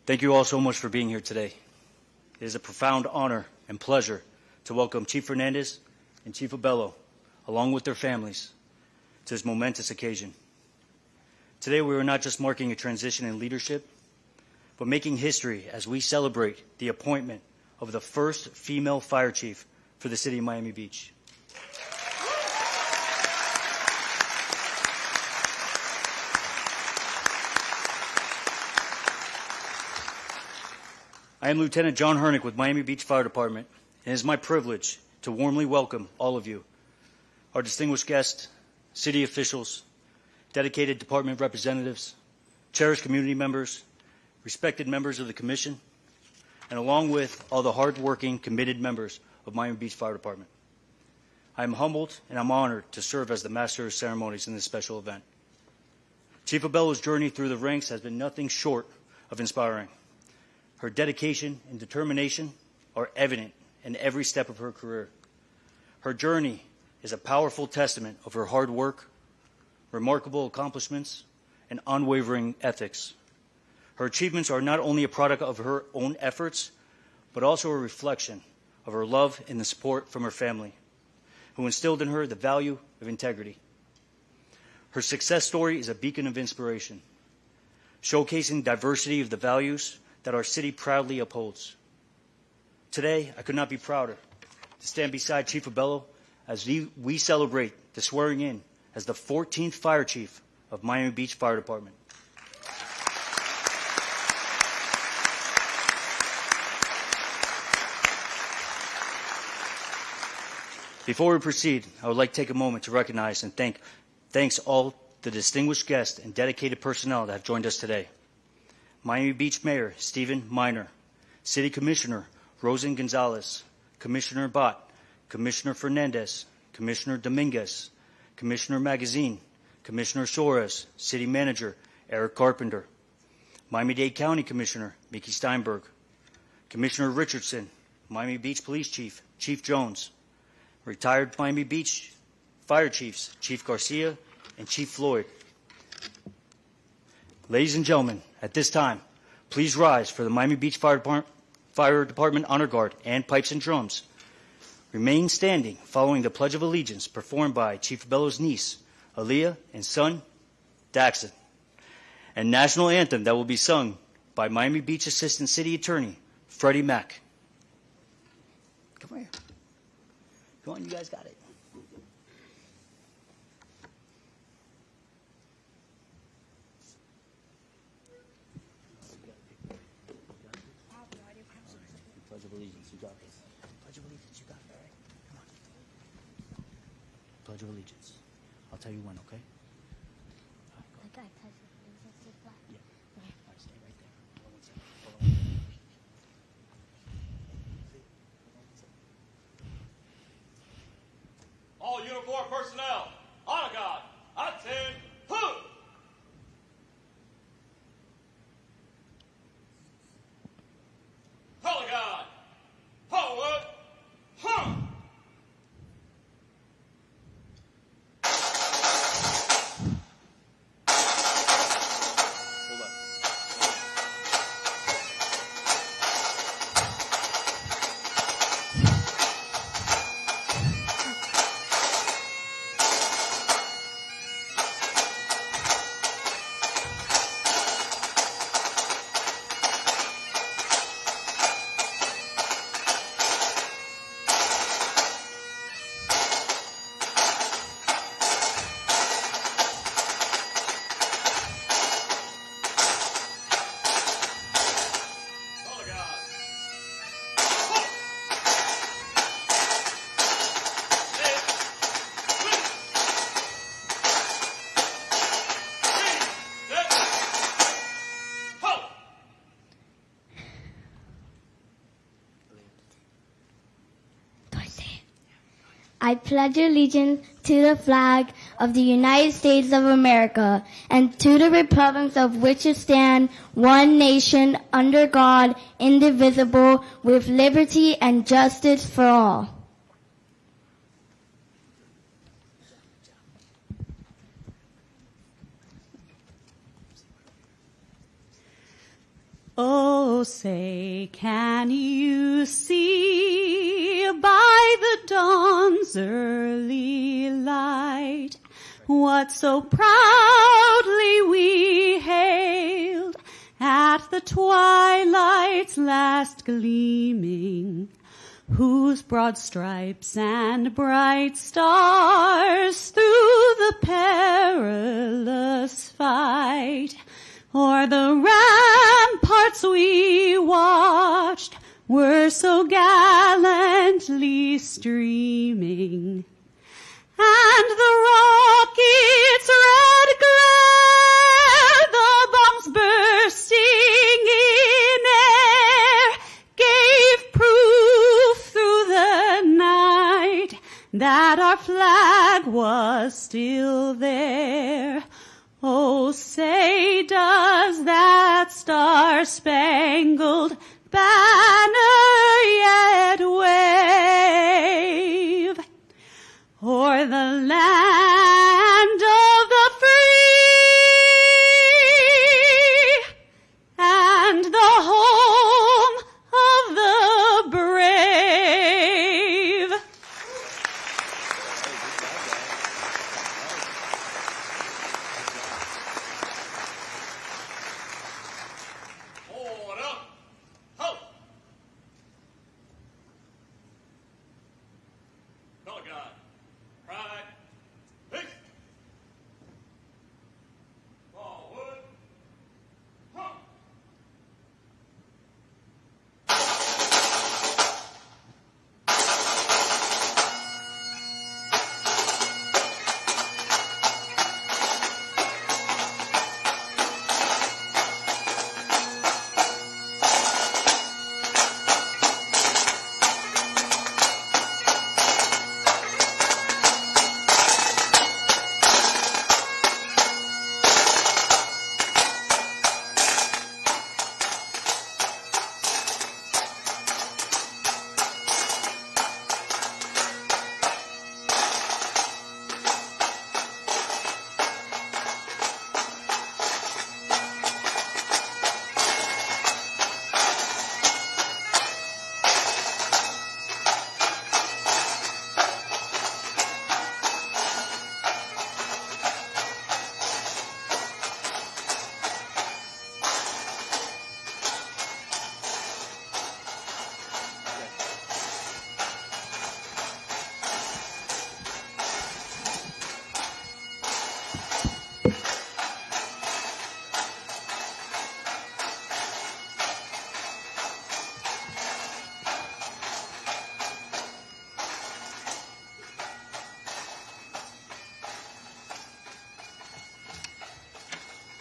Thank you all so much for being here today. It is a profound honor and pleasure to welcome Chief Fernandez and Chief Abello, along with their families, to this momentous occasion. Today we are not just marking a transition in leadership, but making history as we celebrate the appointment of the first female fire chief for the city of Miami Beach. I am Lieutenant John Hernick with Miami Beach Fire Department, and it is my privilege to warmly welcome all of you, our distinguished guests, city officials, dedicated department representatives, cherished community members, respected members of the Commission, and along with all the hard-working, committed members of Miami Beach Fire Department. I am humbled and I'm honored to serve as the Master of Ceremonies in this special event. Chief Abello's journey through the ranks has been nothing short of inspiring. Her dedication and determination are evident in every step of her career. Her journey is a powerful testament of her hard work, remarkable accomplishments, and unwavering ethics. Her achievements are not only a product of her own efforts, but also a reflection of her love and the support from her family, who instilled in her the value of integrity. Her success story is a beacon of inspiration, showcasing diversity of the values that our city proudly upholds. Today, I could not be prouder to stand beside Chief Abello as we celebrate the swearing in as the 14th Fire Chief of Miami Beach Fire Department. Before we proceed, I would like to take a moment to recognize and thanks all the distinguished guests and dedicated personnel that have joined us today. Miami Beach Mayor Stephen Minor, City Commissioner Rosen Gonzalez, Commissioner Bott, Commissioner Fernandez, Commissioner Dominguez, Commissioner Magazine, Commissioner Suarez, City Manager Eric Carpenter, Miami-Dade County Commissioner Mickey Steinberg, Commissioner Richardson, Miami Beach Police Chief Chief Jones, retired Miami Beach Fire Chiefs Chief Garcia and Chief Floyd. Ladies and gentlemen, at this time, please rise for the Miami Beach Fire Department Honor Guard and Pipes and Drums. Remain standing following the Pledge of Allegiance performed by Chief Abello's niece, Aaliyah, and son, Daxon, and National Anthem that will be sung by Miami Beach Assistant City Attorney, Freddie Mack. Come here. Come on, you guys got it. Pledge of Allegiance, you got it. Pledge of Allegiance, you got it, all right? Come on. Pledge of Allegiance. I'll tell you when, okay? All right, go. I pledge allegiance to the flag. Yeah. Okay. All right, stay right there. Hold on one second. Hold on. All uniform personnel, honor guard, attend, who? Color guard, forward, huh? Hold on. Color guard. I pledge allegiance to the flag of the United States of America and to the republics of which it stands, one nation, under God, indivisible, with liberty and justice for all. Oh, Oh, say, can you see by the dawn's early light what so proudly we hailed at the twilight's last gleaming, whose broad stripes and bright stars through the perilous fight o'er the ramparts we watched were so gallantly streaming, and the rocket's red glare, the bombs bursting in air, gave proof through the night that our flag was still there. Oh, say, does that star-spangled banner yet wave o'er the land of the free and the home of the brave? Order. Halt. Color guard. Pride. Peace. Forward. Halt.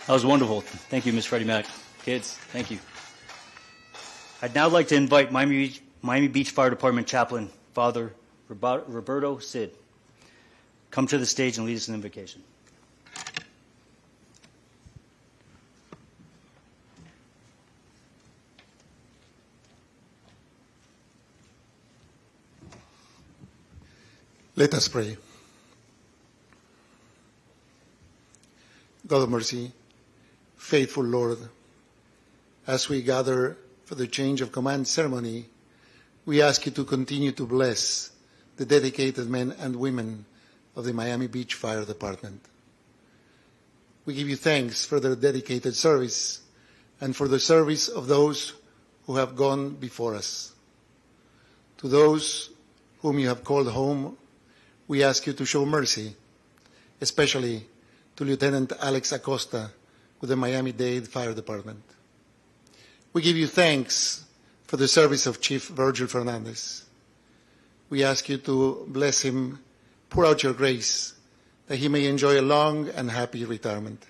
That was wonderful. Thank you, Ms. Freddie Mac. Kids, thank you. I'd now like to invite Miami Beach Fire Department Chaplain, Father Roberto Cid, come to the stage and lead us in invocation. Let us pray. God of mercy, faithful Lord, as we gather for the change of command ceremony, we ask you to continue to bless the dedicated men and women of the Miami Beach Fire Department. We give you thanks for their dedicated service and for the service of those who have gone before us. To those whom you have called home, we ask you to show mercy, especially to Lieutenant Alex Acosta with the Miami-Dade Fire Department. We give you thanks for the service of Chief Virgil Fernandez. We ask you to bless him, pour out your grace, that he may enjoy a long and happy retirement.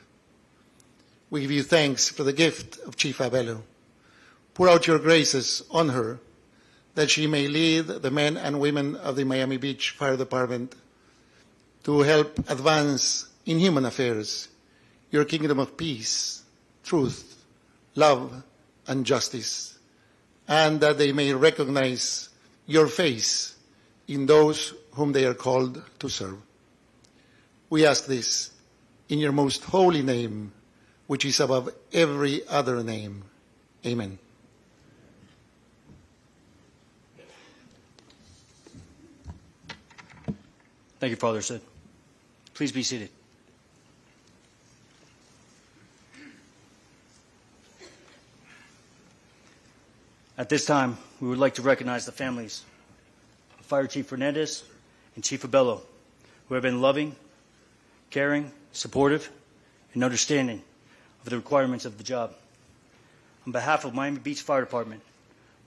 We give you thanks for the gift of Chief Abello. Pour out your graces on her, that she may lead the men and women of the Miami Beach Fire Department to help advance in human affairs your kingdom of peace, truth, love, and justice, and that they may recognize your face in those whom they are called to serve. We ask this in your most holy name, which is above every other name. Amen. Thank you, Father Sid. Please be seated. At this time, we would like to recognize the families of Fire Chief Fernandez and Chief Abello, who have been loving, caring, supportive, and understanding of the requirements of the job. On behalf of Miami Beach Fire Department,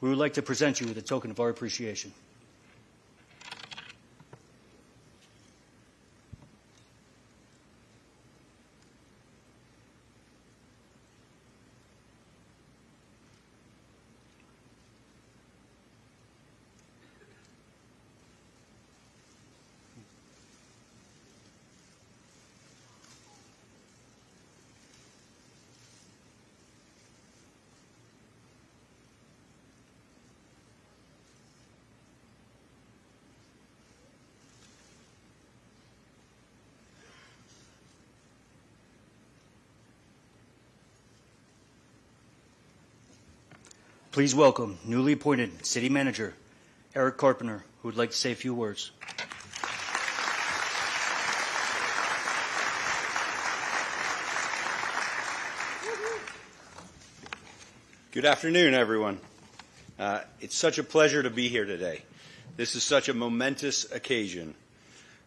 we would like to present you with a token of our appreciation. Please welcome newly appointed City Manager Eric Carpenter, who would like to say a few words. Good afternoon, everyone. It's such a pleasure to be here today. This is such a momentous occasion,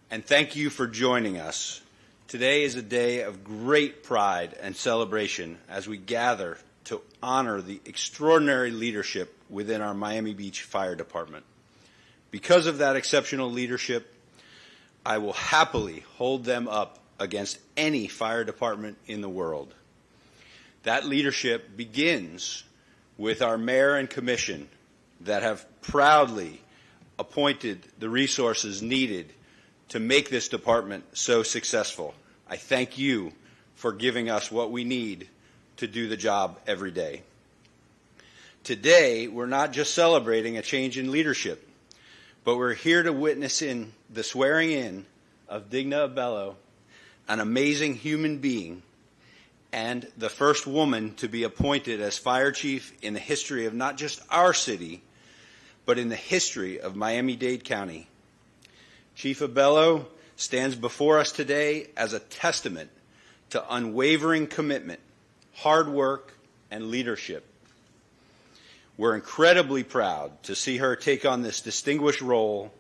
and thank you for joining us. Today is a day of great pride and celebration as we gather to honor the extraordinary leadership within our Miami Beach Fire Department. Because of that exceptional leadership, I will happily hold them up against any fire department in the world. That leadership begins with our mayor and commission that have proudly appointed the resources needed to make this department so successful. I thank you for giving us what we need to do the job every day. Today, we're not just celebrating a change in leadership, but we're here to witness in the swearing in of Digna Abello, an amazing human being and the first woman to be appointed as fire chief in the history of not just our city, but in the history of Miami-Dade County. Chief Abello stands before us today as a testament to unwavering commitment, hard work, and leadership. We're incredibly proud to see her take on this distinguished role,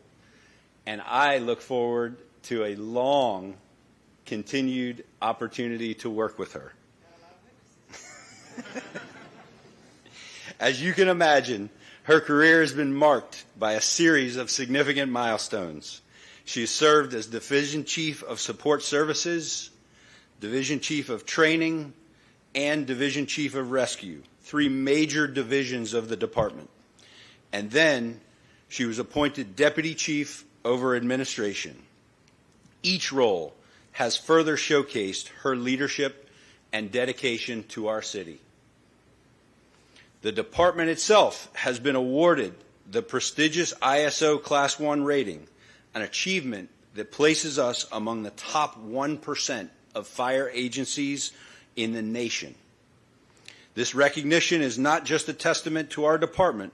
and I look forward to a long, continued opportunity to work with her. As you can imagine, her career has been marked by a series of significant milestones. She has served as Division Chief of Support Services, Division Chief of Training, and Division Chief of Rescue, 3 major divisions of the department. And then she was appointed Deputy Chief over Administration. Each role has further showcased her leadership and dedication to our city. The department itself has been awarded the prestigious ISO Class 1 rating, an achievement that places us among the top 1% of fire agencies in the nation. This recognition is not just a testament to our department,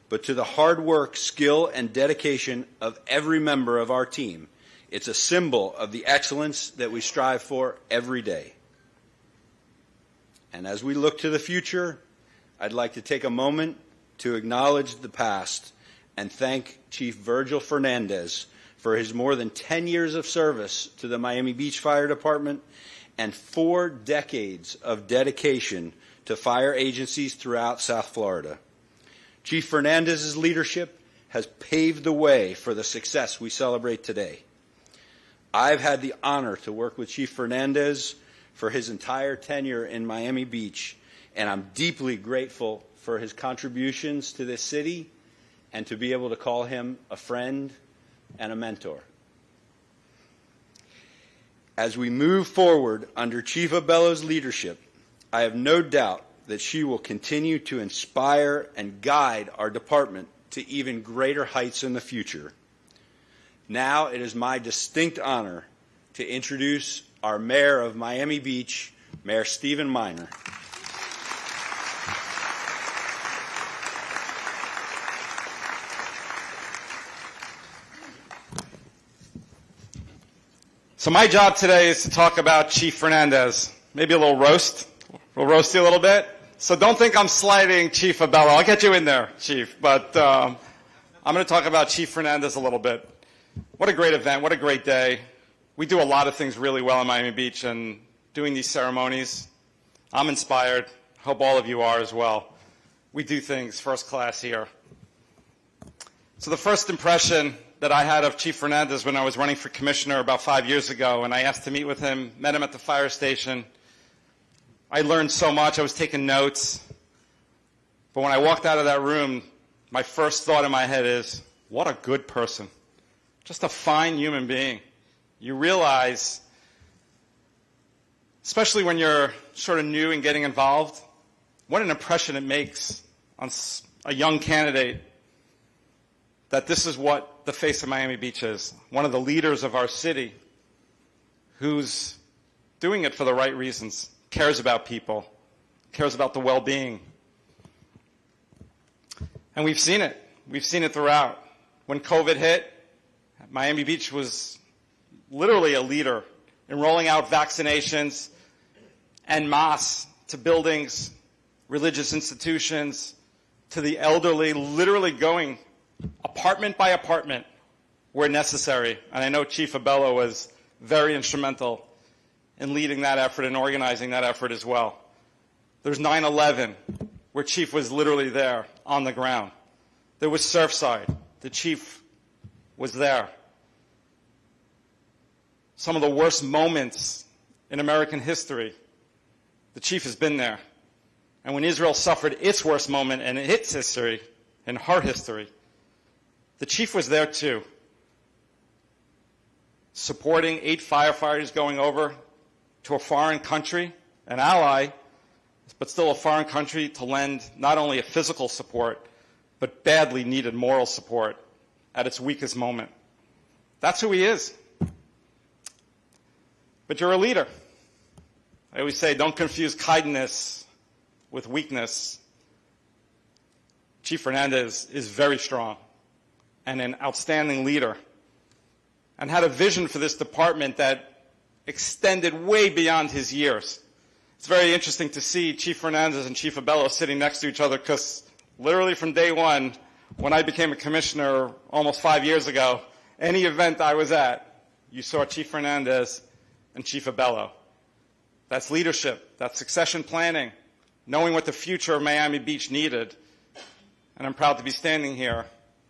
but to the hard work, skill, and dedication of every member of our team. It's a symbol of the excellence that we strive for every day. And as we look to the future, I'd like to take a moment to acknowledge the past and thank Chief Virgil Fernandez for his more than 10 years of service to the Miami Beach Fire Department and 4 decades of dedication to fire agencies throughout South Florida. Chief Fernandez's leadership has paved the way for the success we celebrate today. I've had the honor to work with Chief Fernandez for his entire tenure in Miami Beach, and I'm deeply grateful for his contributions to this city and to be able to call him a friend and a mentor. As we move forward under Chief Abello's leadership, I have no doubt that she will continue to inspire and guide our department to even greater heights in the future. Now it is my distinct honor to introduce our Mayor of Miami Beach, Mayor Stephen Miner. So my job today is to talk about Chief Fernandez. Maybe a little roast. We'll roast you a little bit. So don't think I'm slighting Chief Abello. I'll get you in there, Chief. But I'm going to talk about Chief Fernandez a little bit. What a great event. What a great day. We do a lot of things really well in Miami Beach, and doing these ceremonies, I'm inspired. Hope all of you are as well. We do things first class here. So the first impression that I had of Chief Fernandez when I was running for commissioner about 5 years ago, and I asked to meet with him, met him at the fire station. I learned so much. I was taking notes. But when I walked out of that room, my first thought in my head is, what a good person. Just a fine human being. You realize, especially when you're sort of new and getting involved, what an impression it makes on a young candidate that this is what the face of Miami Beach is. One of the leaders of our city who's doing it for the right reasons, cares about people, cares about the well-being. And we've seen it. We've seen it throughout. When COVID hit, Miami Beach was literally a leader in rolling out vaccinations en masse to buildings, religious institutions, to the elderly, literally going apartment by apartment where necessary. And I know Chief Abello was very instrumental in leading that effort and organizing that effort as well. There's 9/11, where Chief was literally there on the ground. There was Surfside. The Chief was there. Some of the worst moments in American history, the Chief has been there. And when Israel suffered its worst moment in its history, in her history, the Chief was there too, supporting 8 firefighters going over to a foreign country, an ally, but still a foreign country, to lend not only a physical support, but badly needed moral support at its weakest moment. That's who he is. But you're a leader. I always say, don't confuse kindness with weakness. Chief Fernandez is very strong and an outstanding leader, and had a vision for this department that extended way beyond his years. It's very interesting to see Chief Fernandez and Chief Abello sitting next to each other, because literally from day one, when I became a commissioner almost 5 years ago, any event I was at, you saw Chief Fernandez and Chief Abello. That's leadership. That's succession planning, knowing what the future of Miami Beach needed. And I'm proud to be standing here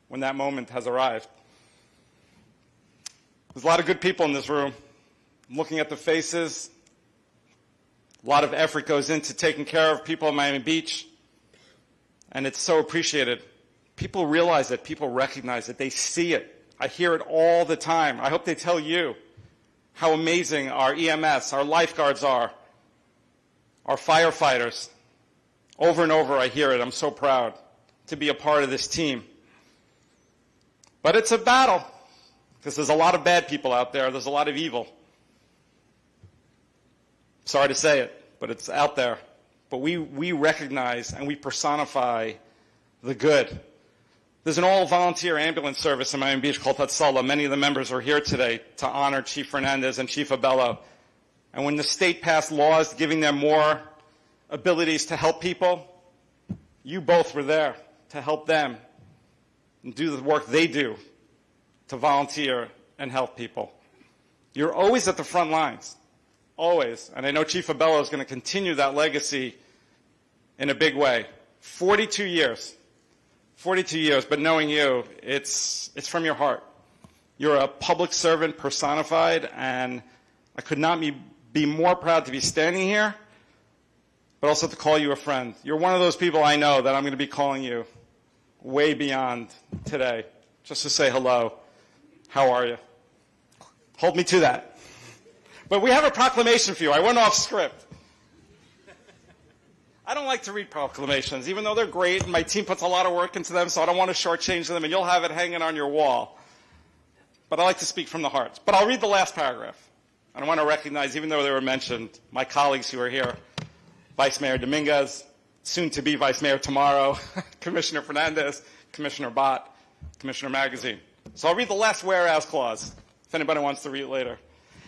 when that moment has arrived. There's a lot of good people in this room. I'm looking at the faces. A lot of effort goes into taking care of people in Miami Beach, and it's so appreciated. People realize it. People recognize it. They see it. I hear it all the time. I hope they tell you how amazing our EMS, our lifeguards are, our firefighters. Over and over I hear it. I'm so proud to be a part of this team. But it's a battle, because there's a lot of bad people out there. There's a lot of evil. Sorry to say it, but it's out there. But we recognize and we personify the good. There's an all-volunteer ambulance service in Miami Beach called Hatzalah. Many of the members are here today to honor Chief Fernandez and Chief Abello. And when the state passed laws giving them more abilities to help people, you both were there to help them and do the work they do to volunteer and help people. You're always at the front lines, always. And I know Chief Abello is going to continue that legacy in a big way. 42 years, but knowing you, it's from your heart. You're a public servant personified, and I could not be more proud to be standing here, but also to call you a friend. You're one of those people I know that I'm going to be calling you way beyond today, just to say hello. How are you? Hold me to that. But we have a proclamation for you. I went off script. I don't like to read proclamations, even though they're great, and my team puts a lot of work into them, so I don't want to shortchange them, and you'll have it hanging on your wall. But I like to speak from the heart. But I'll read the last paragraph. And I want to recognize, even though they were mentioned, my colleagues who are here, Vice Mayor Dominguez, soon to be Vice Mayor tomorrow, Commissioner Fernandez, Commissioner Bott, Commissioner Magazine. So I'll read the last whereas clause, if anybody wants to read it later.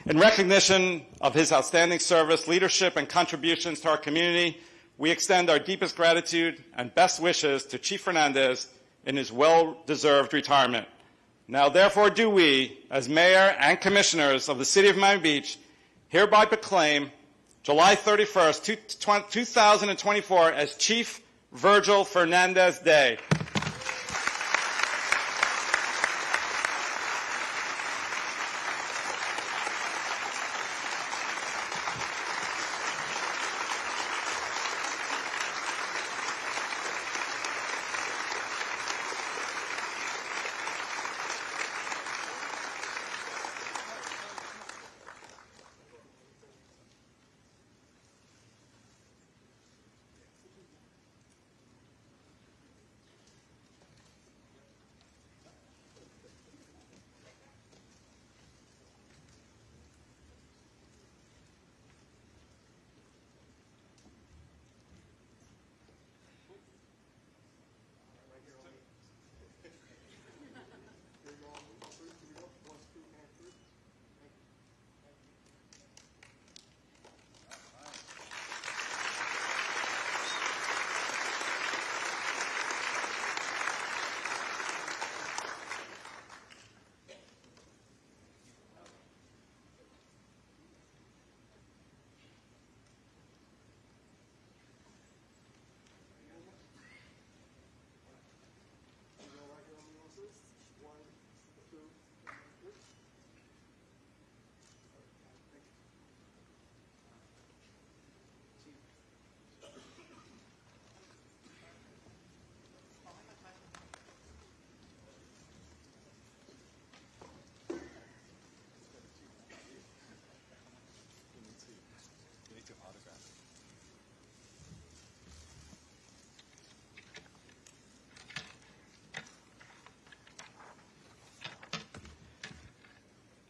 In recognition of his outstanding service, leadership, and contributions to our community, we extend our deepest gratitude and best wishes to Chief Fernandez in his well-deserved retirement. Now, therefore, do we, as mayor and commissioners of the city of Miami Beach, hereby proclaim July 31st, 2024 as Chief Virgil Fernandez Day.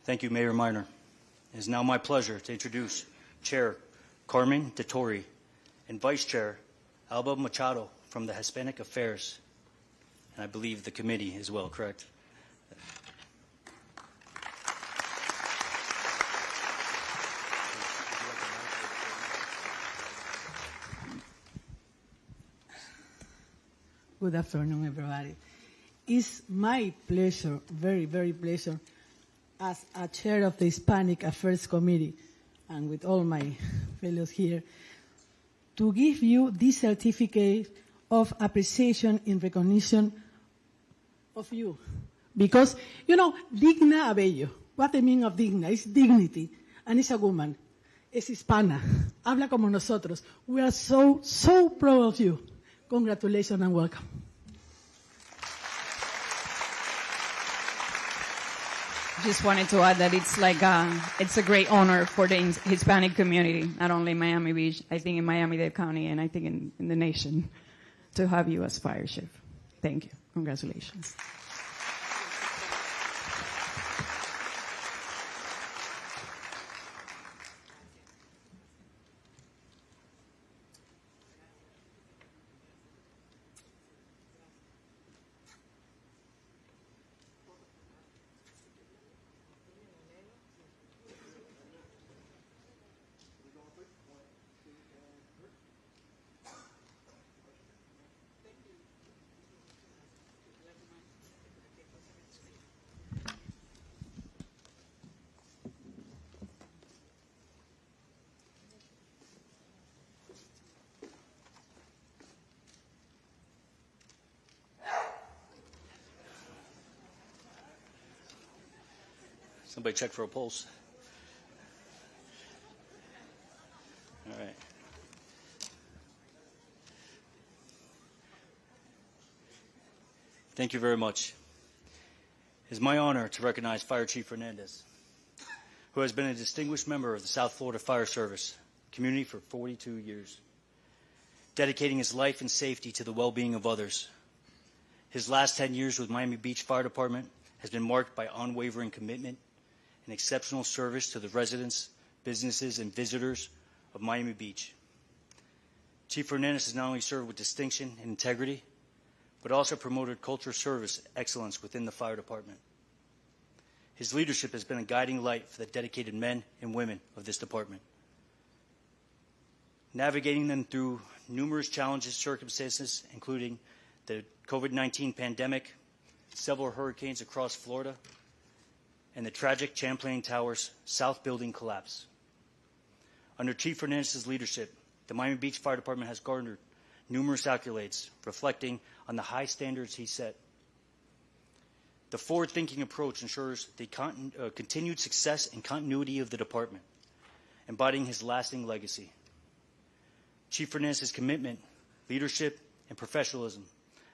Thank you, Mayor Minor. It is now my pleasure to introduce Chair Carmen de Torre and Vice Chair Alba Machado from the Hispanic Affairs, and I believe the committee as well, correct? Good afternoon, everybody. It's my pleasure, very, very pleasure, as a chair of the Hispanic Affairs Committee, and with all my fellows here, to give you this certificate of appreciation in recognition of you. Because, you know, Digna Abello, what the meaning of Digna is dignity, and it's a woman, es hispana, habla como nosotros. We are so, so proud of you. Congratulations and welcome. Just wanted to add that it's a great honor for the Hispanic community, not only in Miami Beach, I think in Miami-Dade County, and I think in the nation, to have you as fire chief. Thank you. Congratulations. Somebody check for a pulse. All right. Thank you very much. It is my honor to recognize Fire Chief Fernandez, who has been a distinguished member of the South Florida Fire Service community for 42 years, dedicating his life and safety to the well-being of others. His last 10 years with Miami Beach Fire Department has been marked by unwavering commitment and exceptional service to the residents, businesses, and visitors of Miami Beach. Chief Fernandez has not only served with distinction and integrity, but also promoted culture service excellence within the fire department. His leadership has been a guiding light for the dedicated men and women of this department. Navigating them through numerous challenges, circumstances, including the COVID-19 pandemic, several hurricanes across Florida, and the tragic Champlain Towers South Building collapse. Under Chief Fernandez's leadership, the Miami Beach Fire Department has garnered numerous accolades reflecting on the high standards he set. The forward-thinking approach ensures the continued success and continuity of the department, embodying his lasting legacy. Chief Fernandez's commitment, leadership, and professionalism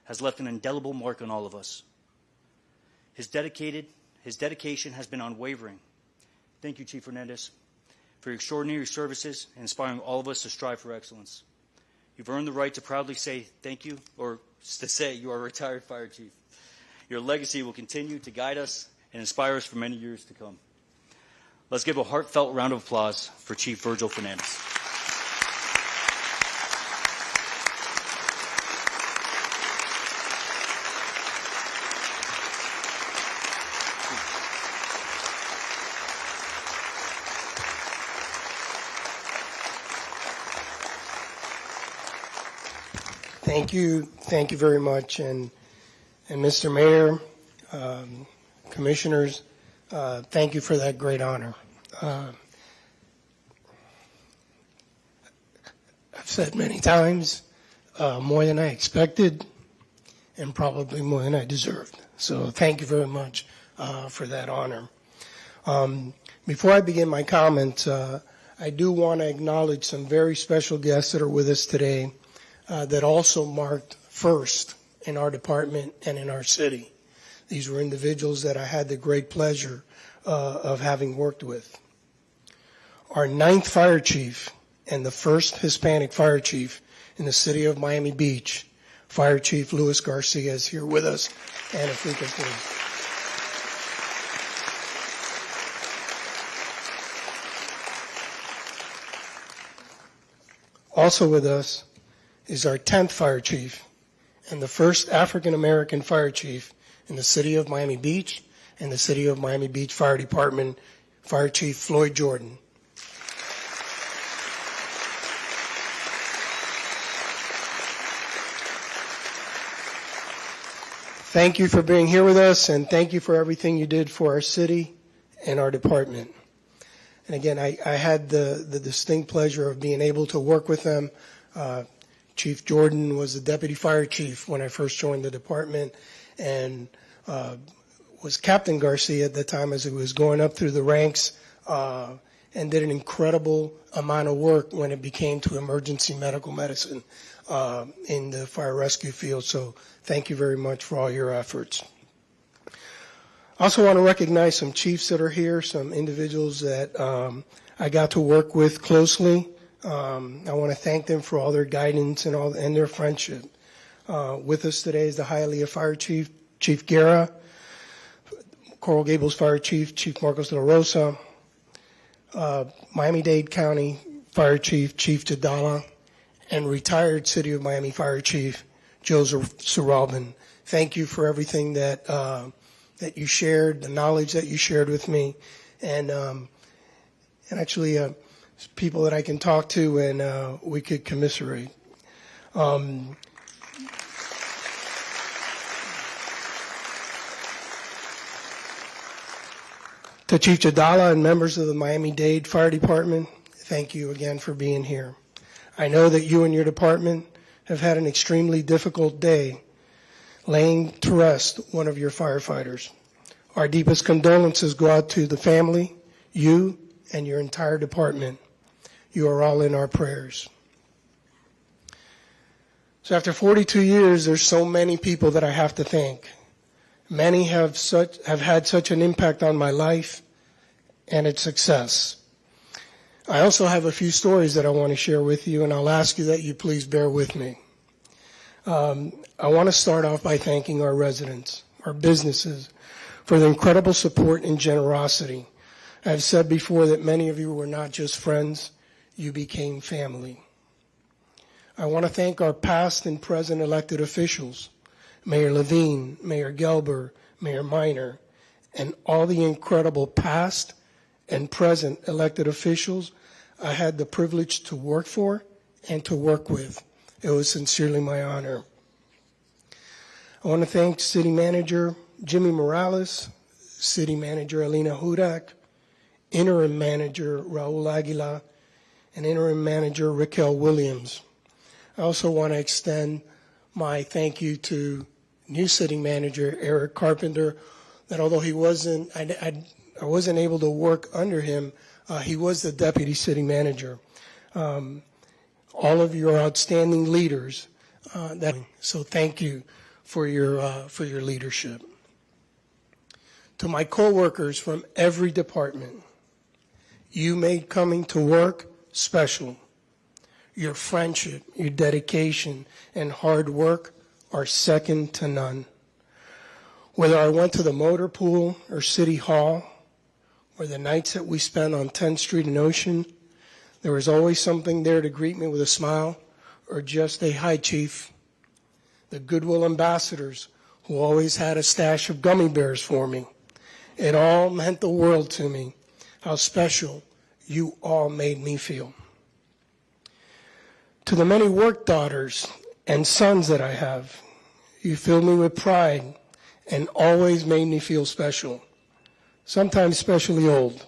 has left an indelible mark on all of us. His dedication has been unwavering. Thank you, Chief Fernandez, for your extraordinary services and inspiring all of us to strive for excellence. You've earned the right to proudly say thank you, or to say you are a retired fire chief. Your legacy will continue to guide us and inspire us for many years to come. Let's give a heartfelt round of applause for Chief Virgil Fernandez. Thank you very much, and Mr. Mayor, Commissioners, thank you for that great honor. I've said many times, more than I expected, and probably more than I deserved. So thank you very much for that honor. Before I begin my comments, I do want to acknowledge some very special guests that are with us today. That also marked first in our department and in our city. These were individuals that I had the great pleasure of having worked with. Our 9th fire chief and the first Hispanic fire chief in the city of Miami Beach, Fire Chief Luis Garcia, is here with us. And if we could please. Also with us is our 10th fire chief and the first African-American fire chief in the city of Miami Beach and the city of Miami Beach Fire Department, Fire Chief Floyd Jordan. Thank you for being here with us, and thank you for everything you did for our city and our department. And again, I had the distinct pleasure of being able to work with them. Chief Jordan was the deputy fire chief when I first joined the department, and was Captain Garcia at the time as he was going up through the ranks, and did an incredible amount of work when it became to emergency medical medicine in the fire rescue field. So thank you very much for all your efforts. I also want to recognize some chiefs that are here, some individuals that I got to work with closely. I want to thank them for all their guidance and their friendship. With us today is the Hialeah Fire Chief, Chief Guerra, Coral Gables Fire Chief, Chief Marcos de la Rosa, Miami-Dade County Fire Chief, Chief Jadala, and retired City of Miami Fire Chief, Joseph Suralban. Thank you for everything that you shared, the knowledge that you shared with me, and actually people that I can talk to and we could commiserate. To Chief Jadala and members of the Miami-Dade Fire Department, thank you again for being here. I know that you and your department have had an extremely difficult day laying to rest one of your firefighters. Our deepest condolences go out to the family, you, and your entire department. You are all in our prayers. So after 42 years, there's so many people that I have to thank. Many have had such an impact on my life and its success. I also have a few stories that I want to share with you, and I'll ask you that you please bear with me. I want to start off by thanking our residents, our businesses, for the incredible support and generosity. I've said before that many of you were not just friends, you became family. I want to thank our past and present elected officials, Mayor Levine, Mayor Gelber, Mayor Minor, and all the incredible past and present elected officials I had the privilege to work for and to work with. It was sincerely my honor. I want to thank City Manager Jimmy Morales, City Manager Alina Hudak, Interim Manager Raul Aguila, and Interim Manager Raquel Williams. I also want to extend my thank you to new City Manager Eric Carpenter, that although I wasn't able to work under him, he was the Deputy City Manager. All of your outstanding leaders, so thank you for your leadership. To my coworkers from every department, you made coming to work special. Your friendship, your dedication, and hard work are second to none. Whether I went to the motor pool or City Hall, or the nights that we spent on 10th Street and Ocean, there was always something there to greet me with a smile or just a hi, Chief. The Goodwill ambassadors who always had a stash of gummy bears for me. It all meant the world to me, how special you all made me feel. To the many work daughters and sons that I have, you filled me with pride and always made me feel special. Sometimes especially old,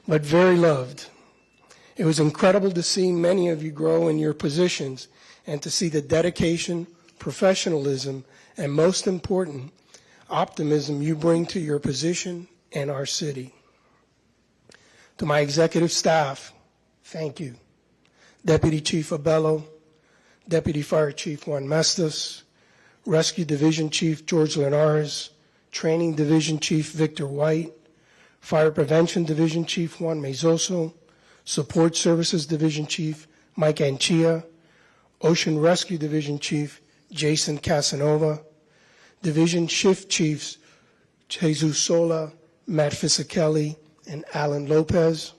but very loved. It was incredible to see many of you grow in your positions and to see the dedication, professionalism, and most important, optimism you bring to your position and our city. To my executive staff, thank you. Deputy Chief Abello, Deputy Fire Chief Juan Mestas, Rescue Division Chief George Linares, Training Division Chief Victor White, Fire Prevention Division Chief Juan Mezoso, Support Services Division Chief Mike Anchia, Ocean Rescue Division Chief Jason Casanova, Division Shift Chiefs Jesus Sola, Matt Fisichelli, and Alan Lopez,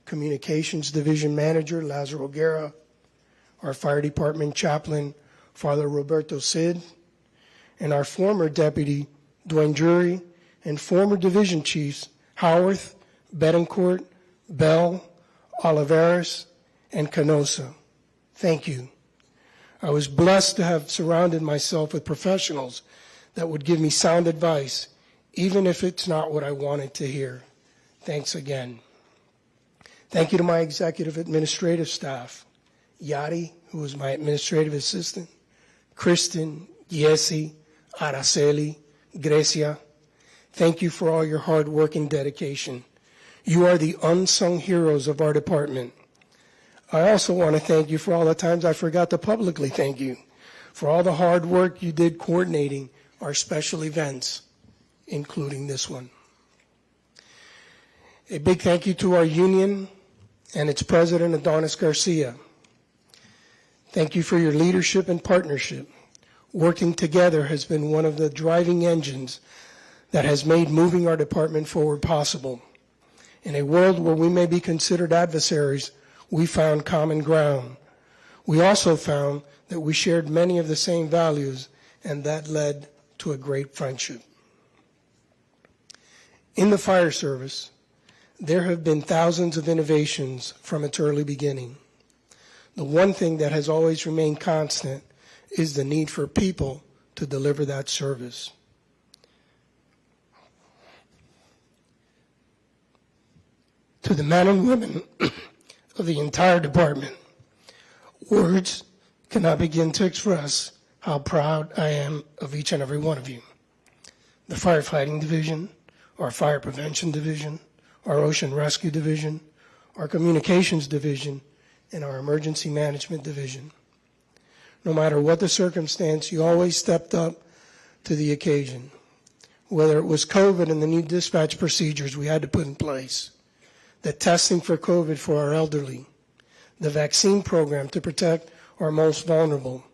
Communications Division Manager Lazaro Guerra, our Fire Department Chaplain Father Roberto Cid, and our former Deputy Dwayne Drury, and former Division Chiefs Howarth, Betancourt, Bell, Olivares, and Canosa. Thank you. I was blessed to have surrounded myself with professionals that would give me sound advice, even if it's not what I wanted to hear. Thanks again. Thank you to my executive administrative staff, Yari, who was my administrative assistant, Kristen, Yesi, Araceli, Grecia. Thank you for all your hard work and dedication. You are the unsung heroes of our department. I also want to thank you for all the times I forgot to publicly thank you, for all the hard work you did coordinating our special events, including this one. A big thank you to our union and its president, Adonis Garcia. Thank you for your leadership and partnership. Working together has been one of the driving engines that has made moving our department forward possible. In a world where we may be considered adversaries, we found common ground. We also found that we shared many of the same values, and that led to a great friendship. In the fire service, there have been thousands of innovations from its early beginning. The one thing that has always remained constant is the need for people to deliver that service. To the men and women of the entire department, words cannot begin to express how proud I am of each and every one of you. The Firefighting Division, our Fire Prevention Division, our Ocean Rescue Division, our Communications Division, and our Emergency Management Division. No matter what the circumstance, you always stepped up to the occasion. Whether it was COVID and the new dispatch procedures we had to put in place, the testing for COVID for our elderly, the vaccine program to protect our most vulnerable,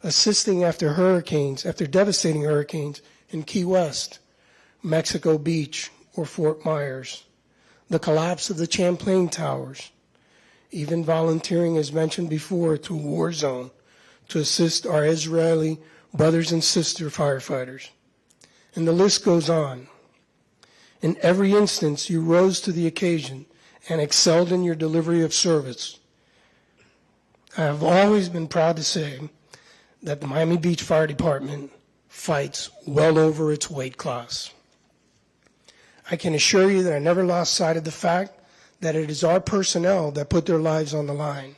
assisting after devastating hurricanes in Key West, Mexico Beach, or Fort Myers, the collapse of the Champlain Towers, even volunteering, as mentioned before, to a war zone to assist our Israeli brothers and sister firefighters. And the list goes on. In every instance, you rose to the occasion and excelled in your delivery of service. I have always been proud to say that the Miami Beach Fire Department fights well over its weight class. I can assure you that I never lost sight of the fact that it is our personnel that put their lives on the line.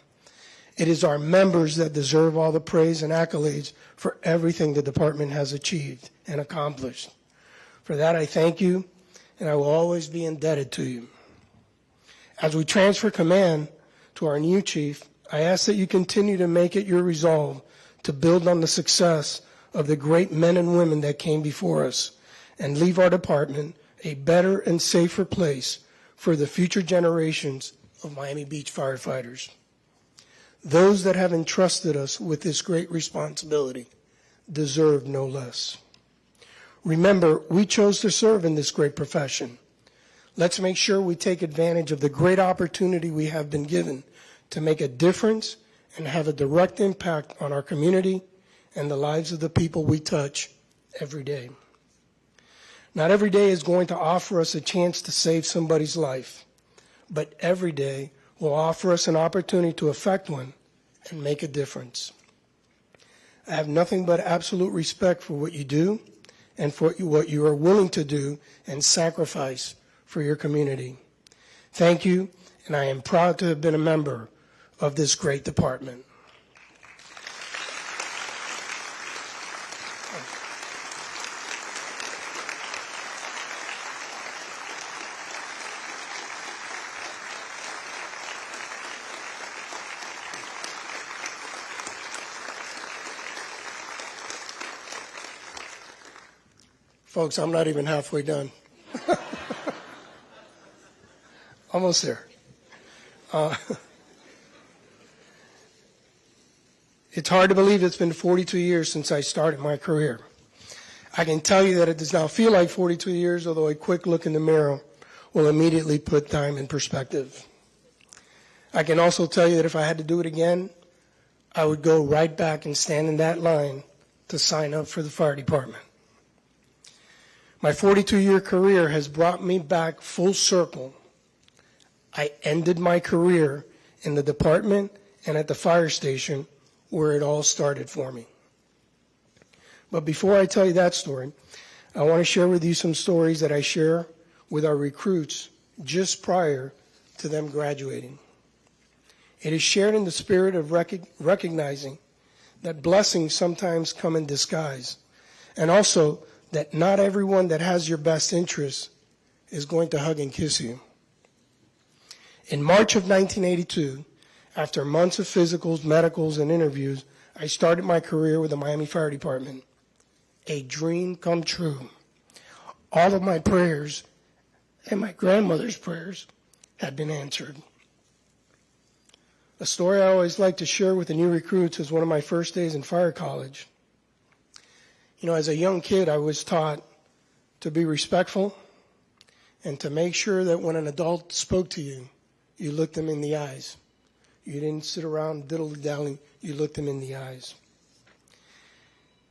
It is our members that deserve all the praise and accolades for everything the department has achieved and accomplished. For that, I thank you, and I will always be indebted to you. As we transfer command to our new chief, I ask that you continue to make it your resolve to build on the success of the great men and women that came before us and leave our department a better and safer place for the future generations of Miami Beach firefighters. Those that have entrusted us with this great responsibility deserve no less. Remember, we chose to serve in this great profession. Let's make sure we take advantage of the great opportunity we have been given to make a difference and have a direct impact on our community and the lives of the people we touch every day. Not every day is going to offer us a chance to save somebody's life, but every day will offer us an opportunity to affect one and make a difference. I have nothing but absolute respect for what you do and for what you are willing to do and sacrifice for your community. Thank you, and I am proud to have been a member of this great department. Folks, I'm not even halfway done. Almost there. It's hard to believe it's been 42 years since I started my career. I can tell you that it does not feel like 42 years, although a quick look in the mirror will immediately put time in perspective. I can also tell you that if I had to do it again, I would go right back and stand in that line to sign up for the fire department. My 42-year career has brought me back full circle. I ended my career in the department and at the fire station where it all started for me. But before I tell you that story, I want to share with you some stories that I share with our recruits just prior to them graduating. It is shared in the spirit of recognizing that blessings sometimes come in disguise, and also that not everyone that has your best interests is going to hug and kiss you. In March of 1982, after months of physicals, medicals, and interviews, I started my career with the Miami Fire Department. A dream come true. All of my prayers and my grandmother's prayers had been answered. A story I always like to share with the new recruits is one of my first days in fire college. You know, as a young kid, I was taught to be respectful and to make sure that when an adult spoke to you, you looked them in the eyes. You didn't sit around diddly-dallying, you looked them in the eyes.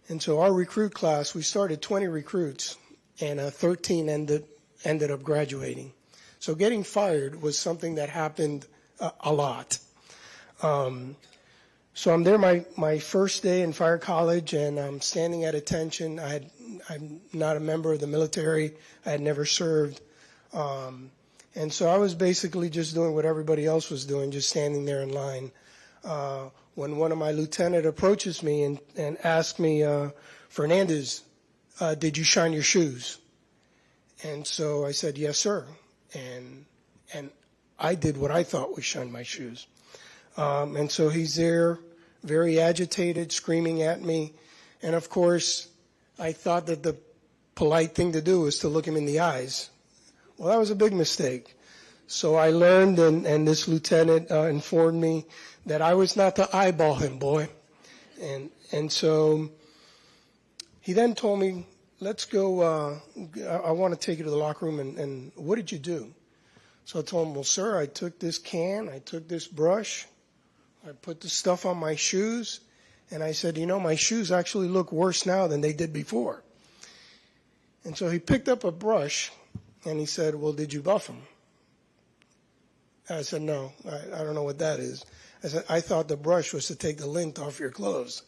And so our recruit class, we started 20 recruits, and 13 ended up graduating. So getting fired was something that happened a lot. So I'm there my first day in fire college, and I'm standing at attention. I'm not a member of the military. I had never served. And so I was basically just doing what everybody else was doing, just standing there in line. When one of my lieutenant approaches me and asks me, Fernandez, did you shine your shoes? And so I said, yes, sir. And I did what I thought was shine my shoes. And so he's there, very agitated, screaming at me. And of course, I thought that the polite thing to do was to look him in the eyes. Well, that was a big mistake. So I learned, and this lieutenant informed me that I was not to eyeball him, boy. And so he then told me, let's go, I want to take you to the locker room, and what did you do? So I told him, well, sir, I took this can, I took this brush, I put the stuff on my shoes, and I said, you know, my shoes actually look worse now than they did before. And so he picked up a brush, And he said, well, did you buff him? I said, no, I don't know what that is. I said, I thought the brush was to take the lint off your clothes.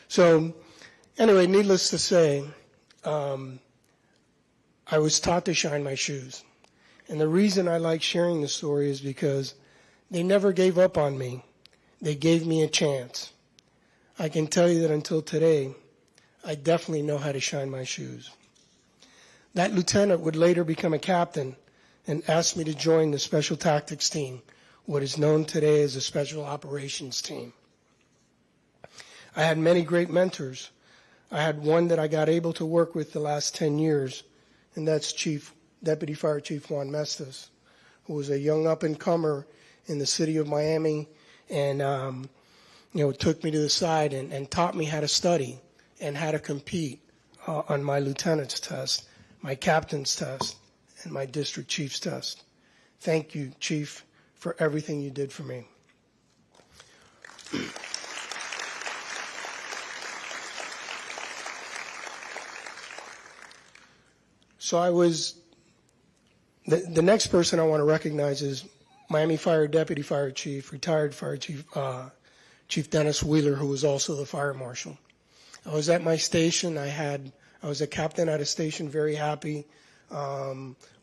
So anyway, needless to say, I was taught to shine my shoes. And the reason I like sharing the story is because they never gave up on me. They gave me a chance. I can tell you that until today, I definitely know how to shine my shoes. That lieutenant would later become a captain and asked me to join the Special Tactics Team, what is known today as the Special Operations Team. I had many great mentors. I had one that I got able to work with the last 10 years, and that's Deputy Fire Chief Juan Mestas, who was a young up-and-comer in the city of Miami, and took me to the side and taught me how to study and how to compete on my lieutenant's test, my captain's test, and my district chief's test. Thank you, Chief, for everything you did for me. So the next person I want to recognize is Miami Fire Deputy Fire Chief, retired Fire Chief, Chief Dennis Wheeler, who was also the Fire Marshal. I was at my station. I was a captain at a station, very happy.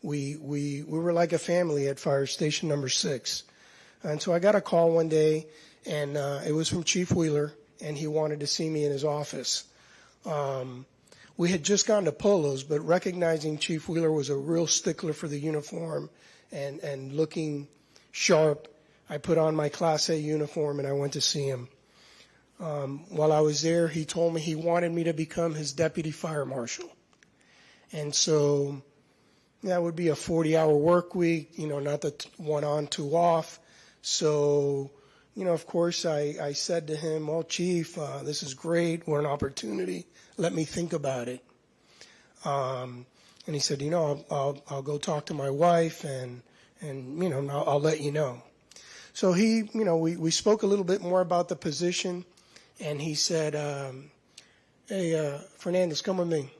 We were like a family at Fire Station number 6. And so I got a call one day, and it was from Chief Wheeler, and he wanted to see me in his office. We had just gone to polos, but recognizing Chief Wheeler was a real stickler for the uniform and looking sharp, I put on my Class A uniform and I went to see him. While I was there, he told me he wanted me to become his deputy fire marshal. And so that would be a 40-hour work week, not the 1 on, 2 off. So, of course, I said to him, well, Chief, this is great. What an opportunity. Let me think about it. And he said, I'll go talk to my wife and I'll let you know. So we spoke a little bit more about the position, and he said, hey, Fernandez, come with me.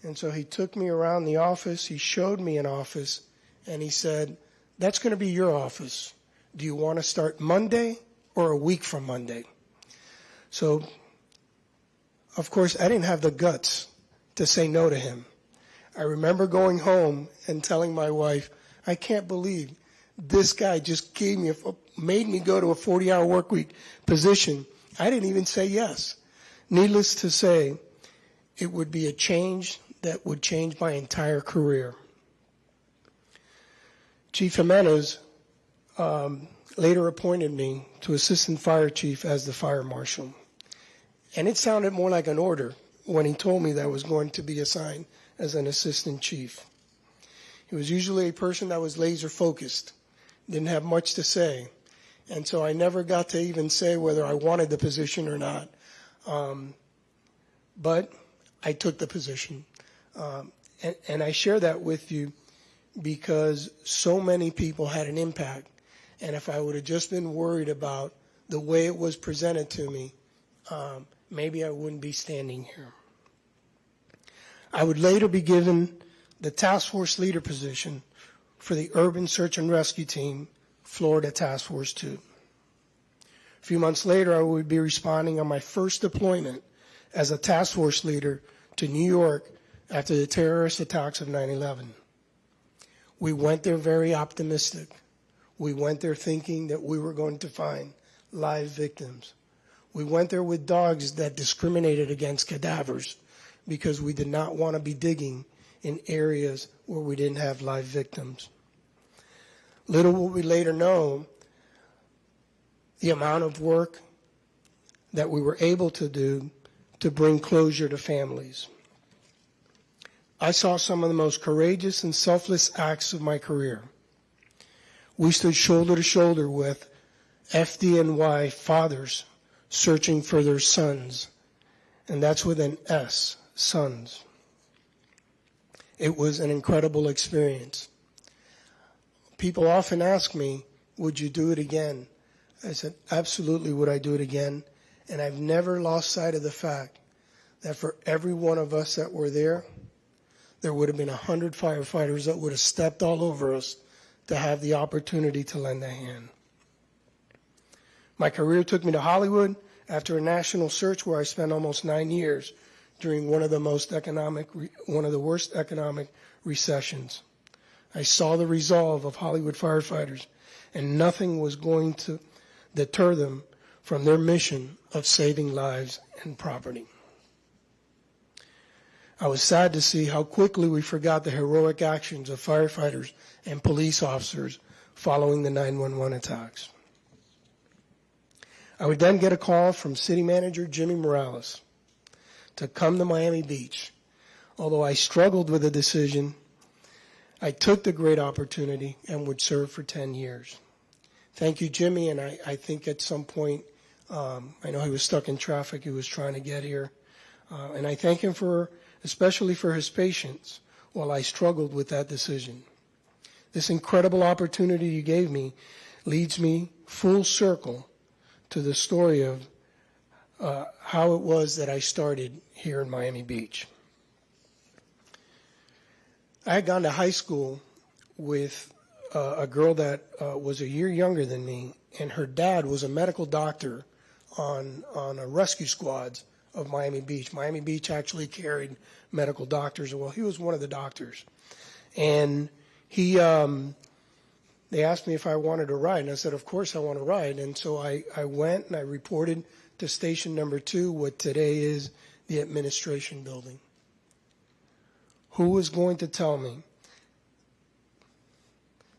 And so he took me around the office. He showed me an office, and he said, that's going to be your office. Do you want to start Monday or a week from Monday? So, of course, I didn't have the guts to say no to him. I remember going home and telling my wife, I can't believe this guy just made me go to a 40-hour work week position. I didn't even say yes. Needless to say, it would be a change that would change my entire career. Chief Jimenez later appointed me to assistant fire chief as the fire marshal. And it sounded more like an order when he told me that I was going to be assigned as an assistant chief. He was usually a person that was laser focused, didn't have much to say. And so I never got to even say whether I wanted the position or not. But I took the position. And I share that with you because so many people had an impact. And if I would have just been worried about the way it was presented to me, maybe I wouldn't be standing here. I would later be given the task force leader position for the Urban Search and Rescue Team, Florida Task Force 2. A few months later, I would be responding on my first deployment as a task force leader to New York after the terrorist attacks of 9/11. We went there very optimistic. We went there thinking that we were going to find live victims. We went there with dogs that discriminated against cadavers because we did not want to be digging in areas where we didn't have live victims. Little will we later know the amount of work that we were able to do to bring closure to families. I saw some of the most courageous and selfless acts of my career. We stood shoulder to shoulder with FDNY fathers searching for their sons, and that's with an S, sons. It was an incredible experience. People often ask me, would you do it again? I said, absolutely would I do it again. And I've never lost sight of the fact that for every one of us that were there there would have been 100 firefighters that would have stepped all over us to have the opportunity to lend a hand. My career took me to Hollywood after a national search where I spent almost 9 years during one of the worst economic recessions. I saw the resolve of Hollywood firefighters, and nothing was going to deter them from their mission of saving lives and property. I was sad to see how quickly we forgot the heroic actions of firefighters and police officers following the 9/11 attacks. I would then get a call from City Manager Jimmy Morales to come to Miami Beach. Although I struggled with the decision, I took the great opportunity and would serve for 10 years. Thank you, Jimmy, and I think at some point, I know he was stuck in traffic, he was trying to get here, and I thank him especially for his patience while I struggled with that decision. This incredible opportunity you gave me leads me full circle to the story of how it was that I started here in Miami Beach. I had gone to high school with a girl that was a year younger than me, and her dad was a medical doctor on a rescue squads of Miami Beach. Miami Beach actually carried medical doctors. Well, he was one of the doctors. And they asked me if I wanted to ride, and I said, of course I want to ride. And so I went and I reported to station number 2, what today is the administration building. Who was going to tell me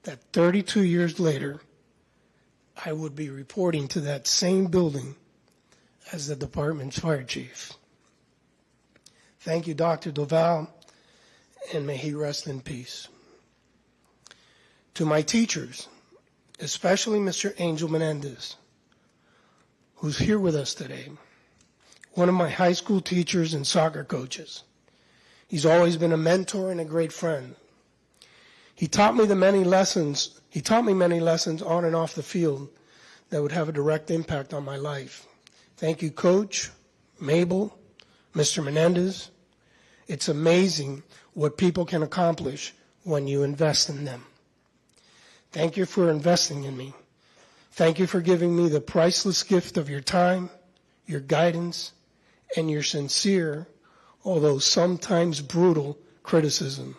that 32 years later, I would be reporting to that same building as the department's fire chief? Thank you, Dr. Doval, and may he rest in peace. To my teachers, especially Mr. Angel Menendez, who's here with us today, one of my high school teachers and soccer coaches. He's always been a mentor and a great friend. He taught me many lessons on and off the field that would have a direct impact on my life. Thank you, Coach, Mabel, Mr. Menendez. It's amazing what people can accomplish when you invest in them. Thank you for investing in me. Thank you for giving me the priceless gift of your time, your guidance, and your sincere, although sometimes brutal, criticism.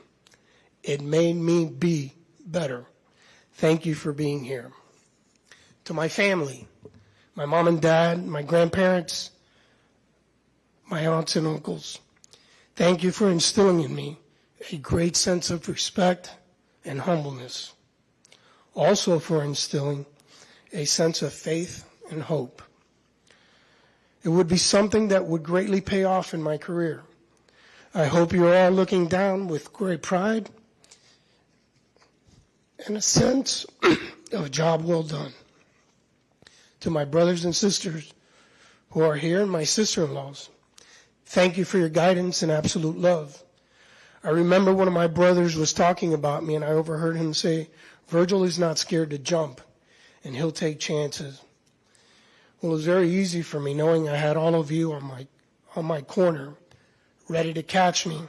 It made me be better. Thank you for being here. To my family, my mom and dad, my grandparents, my aunts and uncles, thank you for instilling in me a great sense of respect and humbleness. Also for instilling a sense of faith and hope. It would be something that would greatly pay off in my career. I hope you're all looking down with great pride and a sense of job well done. To my brothers and sisters who are here and my sister-in-laws, thank you for your guidance and absolute love. I remember one of my brothers was talking about me, and I overheard him say, Virgil is not scared to jump, and he'll take chances. Well, it was very easy for me knowing I had all of you on my corner, ready to catch me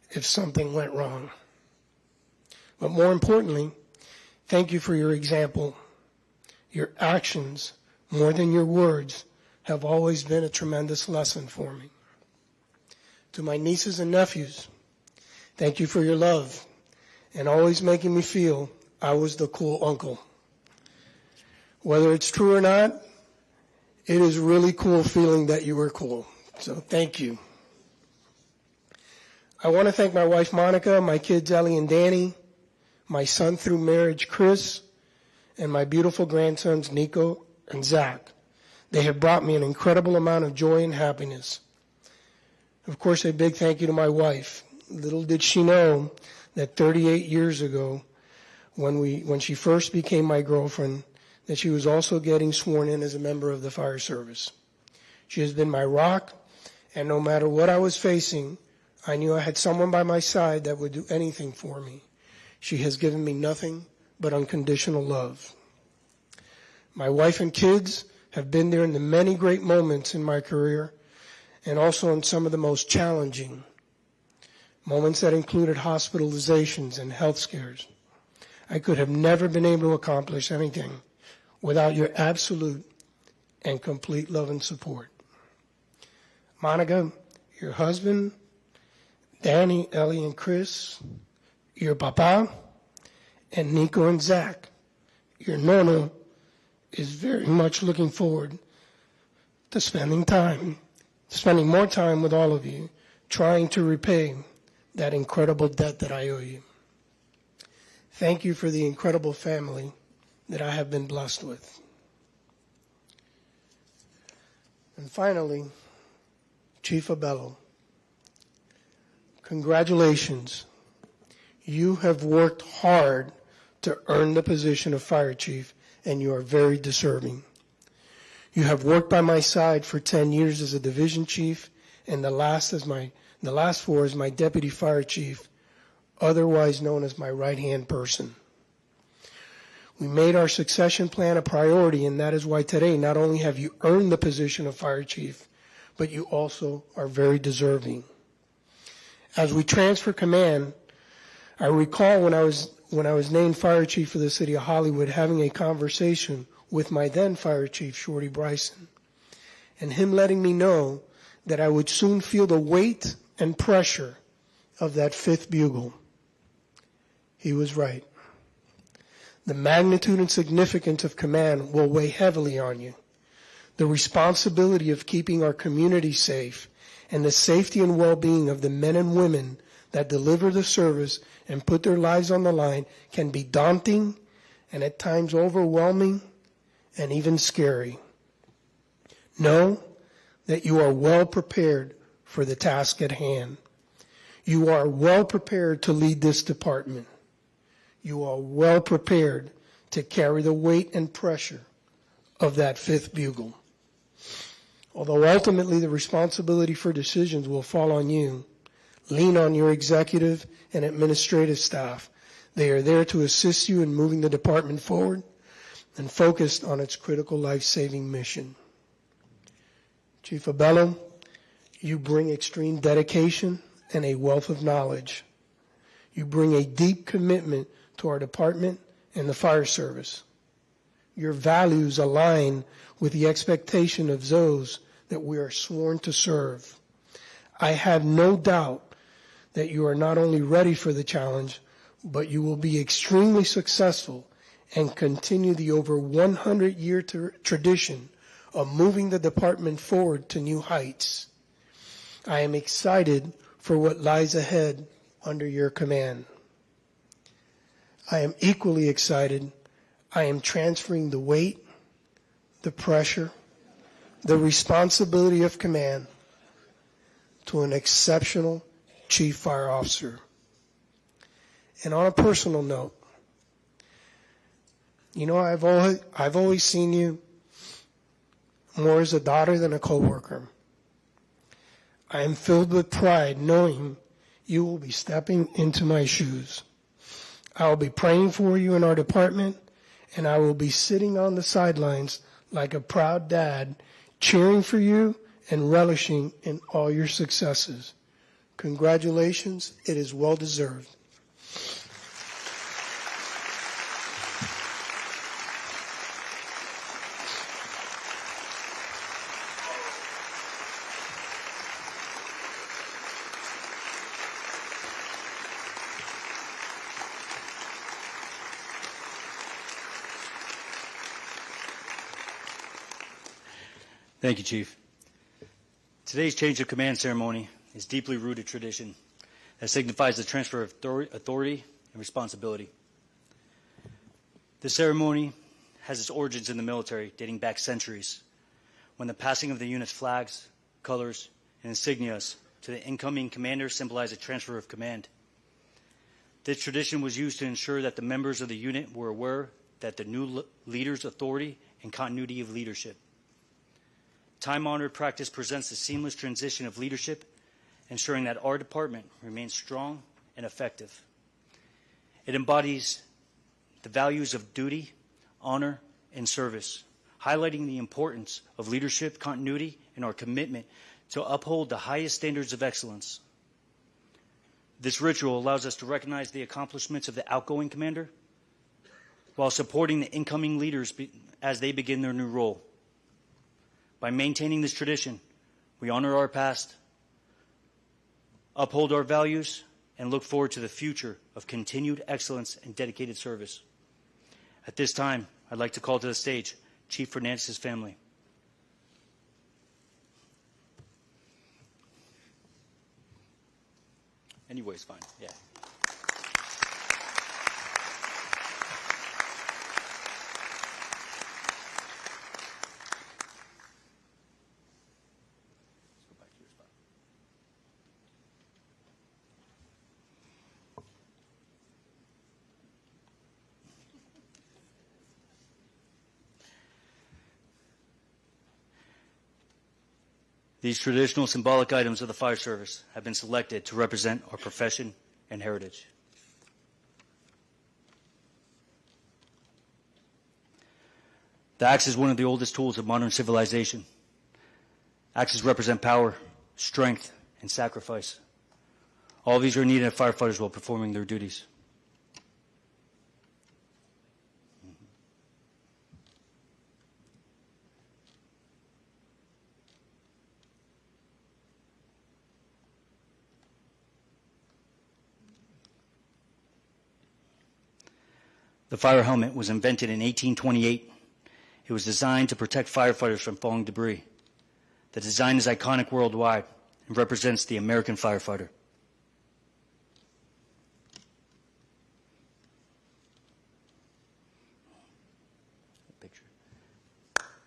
if something went wrong. But more importantly, thank you for your example. Your actions, more than your words, have always been a tremendous lesson for me. To my nieces and nephews, thank you for your love and always making me feel I was the cool uncle. Whether it's true or not, it is really cool feeling that you were cool. So thank you. I want to thank my wife, Monica, my kids, Ellie and Danny, my son through marriage, Chris, and my beautiful grandsons, Nico and Zach. They have brought me an incredible amount of joy and happiness. Of course, a big thank you to my wife. Little did she know that 38 years ago, when she first became my girlfriend, that she was also getting sworn in as a member of the fire service. She has been my rock, and no matter what I was facing, I knew I had someone by my side that would do anything for me. She has given me nothing but unconditional love. My wife and kids have been there in the many great moments in my career, and also in some of the most challenging. moments that included hospitalizations and health scares. I could have never been able to accomplish anything without your absolute and complete love and support. Monica, your husband, Danny, Ellie, and Chris, your papa, and Nico and Zach, your nono, is very much looking forward to spending more time with all of you, trying to repay that incredible debt that I owe you. Thank you for the incredible family that I have been blessed with. And finally, Chief Abello, congratulations. You have worked hard to earn the position of fire chief, and you are very deserving. You have worked by my side for 10 years as a division chief, and the last 4 as my deputy fire chief, otherwise known as my right-hand person. We made our succession plan a priority, and that is why today not only have you earned the position of fire chief, but you also are very deserving. As we transfer command, I recall when I was named fire chief for the city of Hollywood, having a conversation with my then fire chief, Shorty Bryson, and him letting me know that I would soon feel the weight and pressure of that 5th bugle. He was right. The magnitude and significance of command will weigh heavily on you. The responsibility of keeping our community safe and the safety and well-being of the men and women that deliver the service and put their lives on the line can be daunting and at times overwhelming and even scary. Know that you are well prepared for the task at hand. You are well prepared to lead this department. You are well prepared to carry the weight and pressure of that 5th bugle. Although ultimately the responsibility for decisions will fall on you, lean on your executive and administrative staff. They are there to assist you in moving the department forward and focused on its critical life-saving mission. Chief Abello, you bring extreme dedication and a wealth of knowledge. You bring a deep commitment to our department and the fire service. Your values align with the expectation of those that we are sworn to serve. I have no doubt that you are not only ready for the challenge, but you will be extremely successful and continue the over 100-year tradition of moving the department forward to new heights. I am excited for what lies ahead under your command. I am equally excited. I am transferring the weight, the pressure, the responsibility of command to an exceptional chief fire officer. And on a personal note, you know, I've always seen you more as a daughter than a coworker. I am filled with pride knowing you will be stepping into my shoes. I will be praying for you in our department, and I will be sitting on the sidelines like a proud dad, cheering for you and relishing in all your successes. Congratulations. It is well deserved. Thank you, Chief. Today's change of command ceremony is deeply rooted tradition that signifies the transfer of authority and responsibility. This ceremony has its origins in the military dating back centuries, when the passing of the unit's flags, colors, and insignias to the incoming commander symbolized a transfer of command. This tradition was used to ensure that the members of the unit were aware that the new leader's authority and continuity of leadership. Time-honored practice presents the seamless transition of leadership, ensuring that our department remains strong and effective. It embodies the values of duty, honor, and service, highlighting the importance of leadership continuity and our commitment to uphold the highest standards of excellence. This ritual allows us to recognize the accomplishments of the outgoing commander while supporting the incoming leaders as they begin their new role. By maintaining this tradition, we honor our past, uphold our values, and look forward to the future of continued excellence and dedicated service. At this time, I'd like to call to the stage Chief Fernandez's family. Anyways, fine, yeah. These traditional symbolic items of the fire service have been selected to represent our profession and heritage. The axe is one of the oldest tools of modern civilization. Axes represent power, strength, and sacrifice. All of these are needed in firefighters while performing their duties. The fire helmet was invented in 1828. It was designed to protect firefighters from falling debris. The design is iconic worldwide and represents the American firefighter. Picture.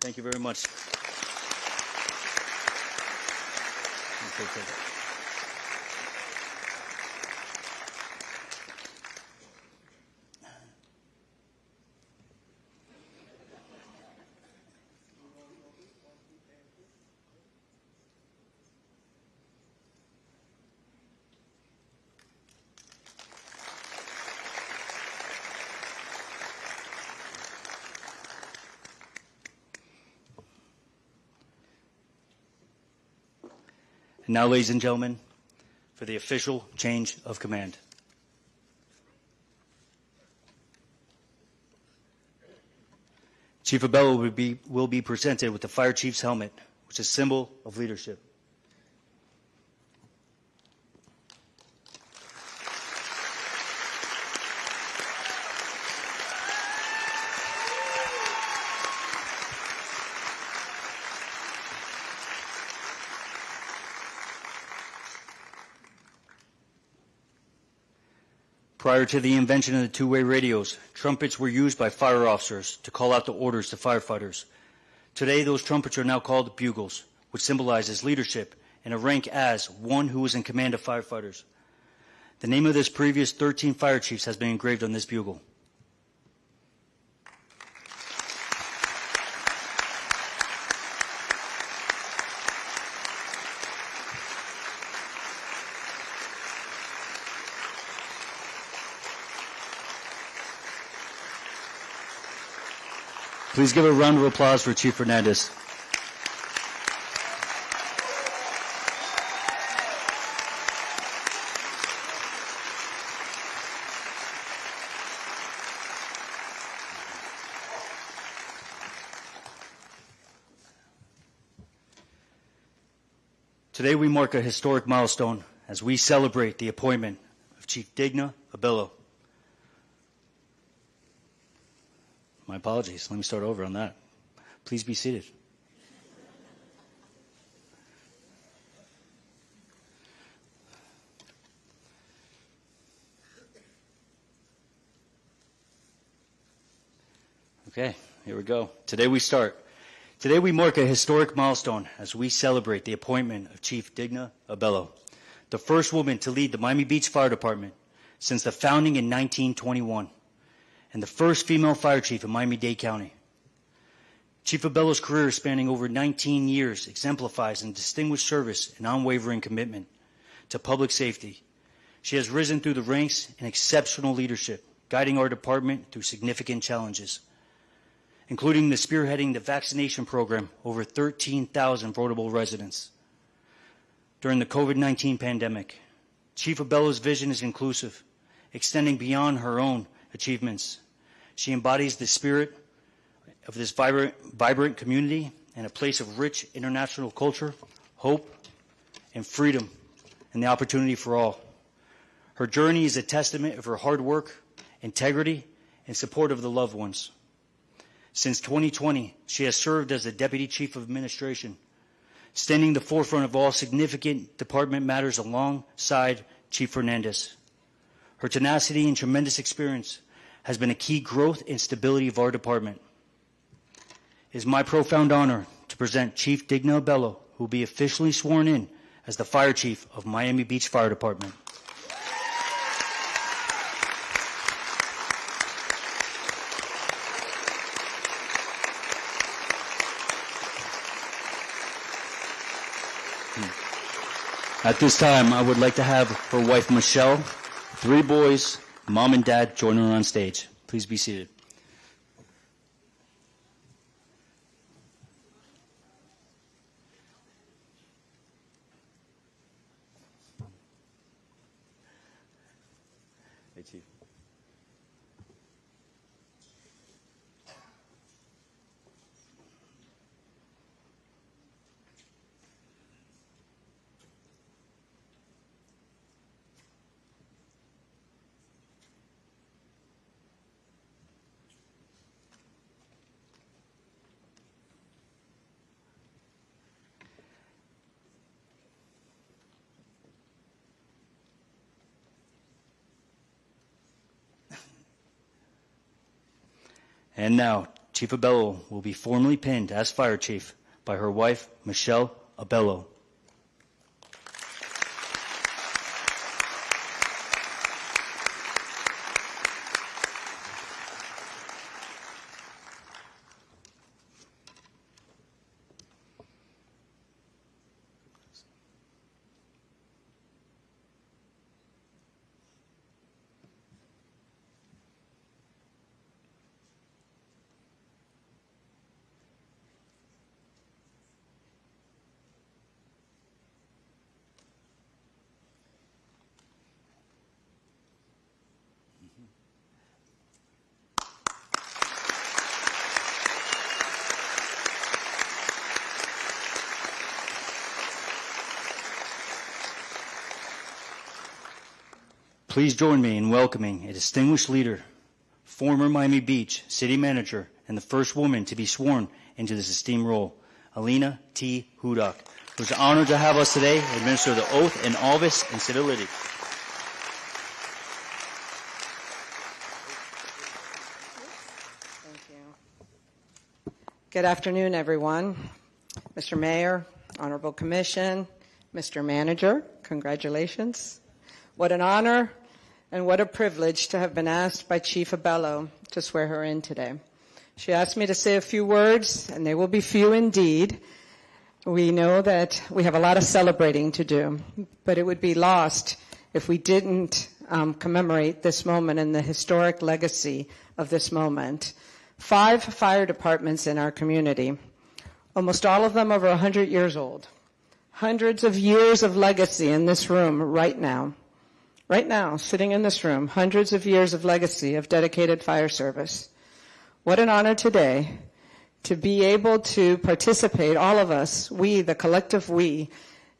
Thank you very much. And now, ladies and gentlemen, for the official change of command. Chief Abello will be presented with the Fire Chief's helmet, which is a symbol of leadership. Prior to the invention of the two-way radios, trumpets were used by fire officers to call out the orders to firefighters. Today, those trumpets are now called bugles, which symbolizes leadership and a rank as one who is in command of firefighters. The name of this previous 13 fire chiefs has been engraved on this bugle. Please give a round of applause for Chief Fernandez. Today we mark a historic milestone as we celebrate the appointment of Chief Digna Abello. My apologies. Let me start over on that. Please be seated. Okay, here we go. Today we start. Today we mark a historic milestone as we celebrate the appointment of Chief Digna Abello, the first woman to lead the Miami Beach Fire Department since the founding in 1921. And the first female fire chief in Miami-Dade County. Chief Abello's career spanning over 19 years exemplifies in distinguished service and unwavering commitment to public safety. She has risen through the ranks in exceptional leadership, guiding our department through significant challenges, including the spearheading the vaccination program over 13,000 vulnerable residents during the COVID-19 pandemic, Chief Abello's vision is inclusive, extending beyond her own achievements. She embodies the spirit of this vibrant community and a place of rich international culture, hope, and freedom, and the opportunity for all. Her journey is a testament of her hard work, integrity, and support of the loved ones. Since 2020, she has served as the Deputy Chief of Administration, standing the forefront of all significant department matters alongside Chief Fernandez. Her tenacity and tremendous experience has been a key growth and stability of our department. It is my profound honor to present Chief Digna Abello, who will be officially sworn in as the Fire Chief of Miami Beach Fire Department. At this time, I would like to have her wife, Michelle, 3 boys, mom and dad join her on stage. Please be seated. Hey, Chief. And now, Chief Abello will be formally pinned as Fire Chief by her wife, Michelle Abello. Please join me in welcoming a distinguished leader, former Miami Beach City Manager, and the first woman to be sworn into this esteemed role, Alina T. Hudak, who is honored to have us today administer the oath in office and civility. Thank you. Good afternoon, everyone. Mr. Mayor, Honorable Commission, Mr. Manager, congratulations. What an honor and what a privilege to have been asked by Chief Abello to swear her in today. She asked me to say a few words, and they will be few indeed. We know that we have a lot of celebrating to do, but it would be lost if we didn't commemorate this moment and the historic legacy of this moment. 5 fire departments in our community, almost all of them over 100 years old. Hundreds of years of legacy in this room right now. Right now, sitting in this room, hundreds of years of legacy of dedicated fire service. What an honor today to be able to participate, all of us, we, the collective we,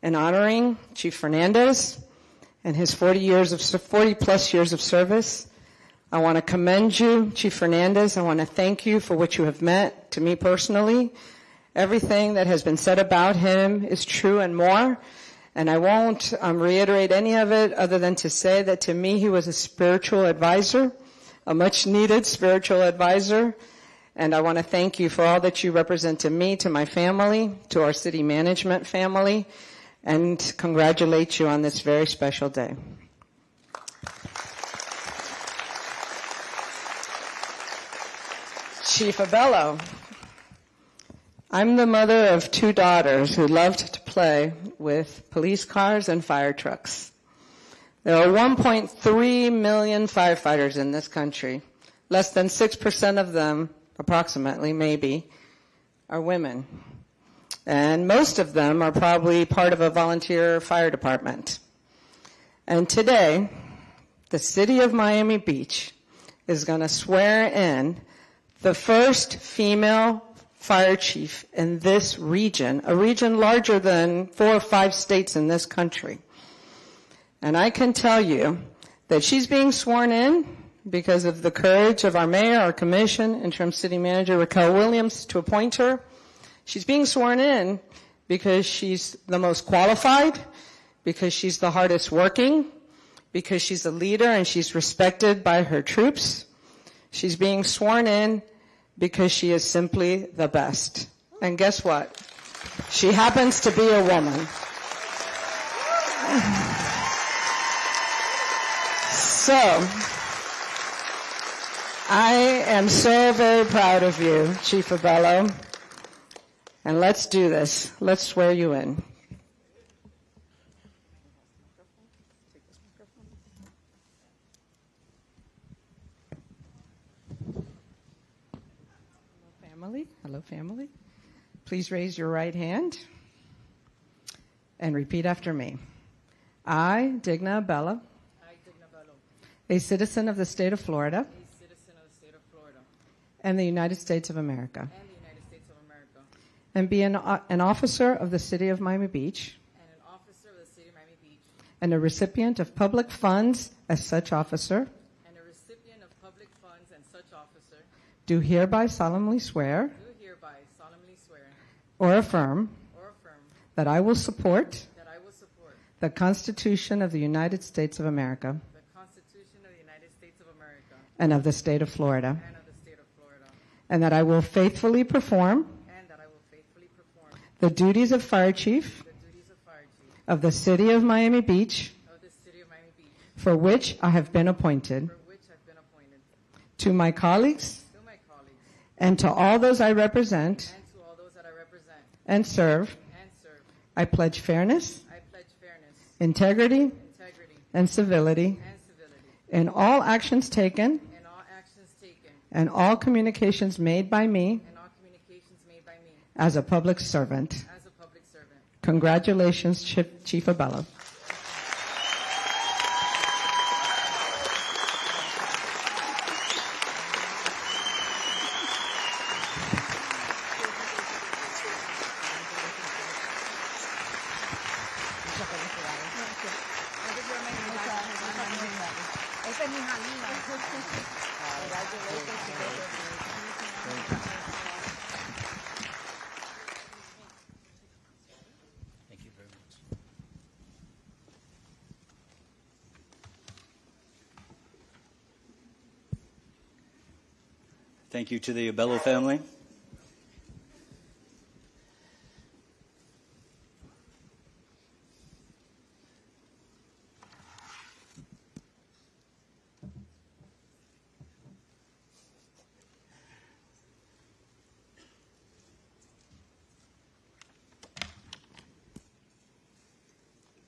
in honoring Chief Fernandez and his 40 plus years of service. I want to commend you, Chief Fernandez. I want to thank you for what you have meant to me personally. Everything that has been said about him is true and more. And I won't reiterate any of it other than to say that to me he was a spiritual advisor, a much needed spiritual advisor. And I want to thank you for all that you represent to me, to my family, to our city management family, and congratulate you on this very special day. Chief Abello. I'm the mother of 2 daughters who loved to play with police cars and fire trucks. There are 1.3 million firefighters in this country. Less than 6% of them, approximately, maybe, are women. And most of them are probably part of a volunteer fire department. And today, the city of Miami Beach is going to swear in the first female fire chief in this region, a region larger than 4 or 5 states in this country. And I can tell you that she's being sworn in because of the courage of our mayor, our commission, interim city manager Raquel Williams to appoint her. She's being sworn in because she's the most qualified, because she's the hardest working, because she's a leader and she's respected by her troops. She's being sworn in because she is simply the best. And guess what? She happens to be a woman. So, I am so very proud of you, Chief Abello. And let's do this. Let's swear you in. Hello, family. Please raise your right hand and repeat after me. I, Digna Abello, a citizen of the state of Florida, and the United States of America, and be an officer of the city of Miami Beach, and a recipient of public funds as such officer, do hereby solemnly swear or affirm that I will support the Constitution of the United States of America and of the state of Florida, and that I will faithfully perform the duties of fire chief of the city of Miami Beach, for which I have been appointed. To my colleagues and to all those I represent and serve, I pledge fairness, integrity, and civility in all actions taken and all communications made by me as a public servant. Congratulations, Chief Abello. Thank you very much. Thank you to the Abello family.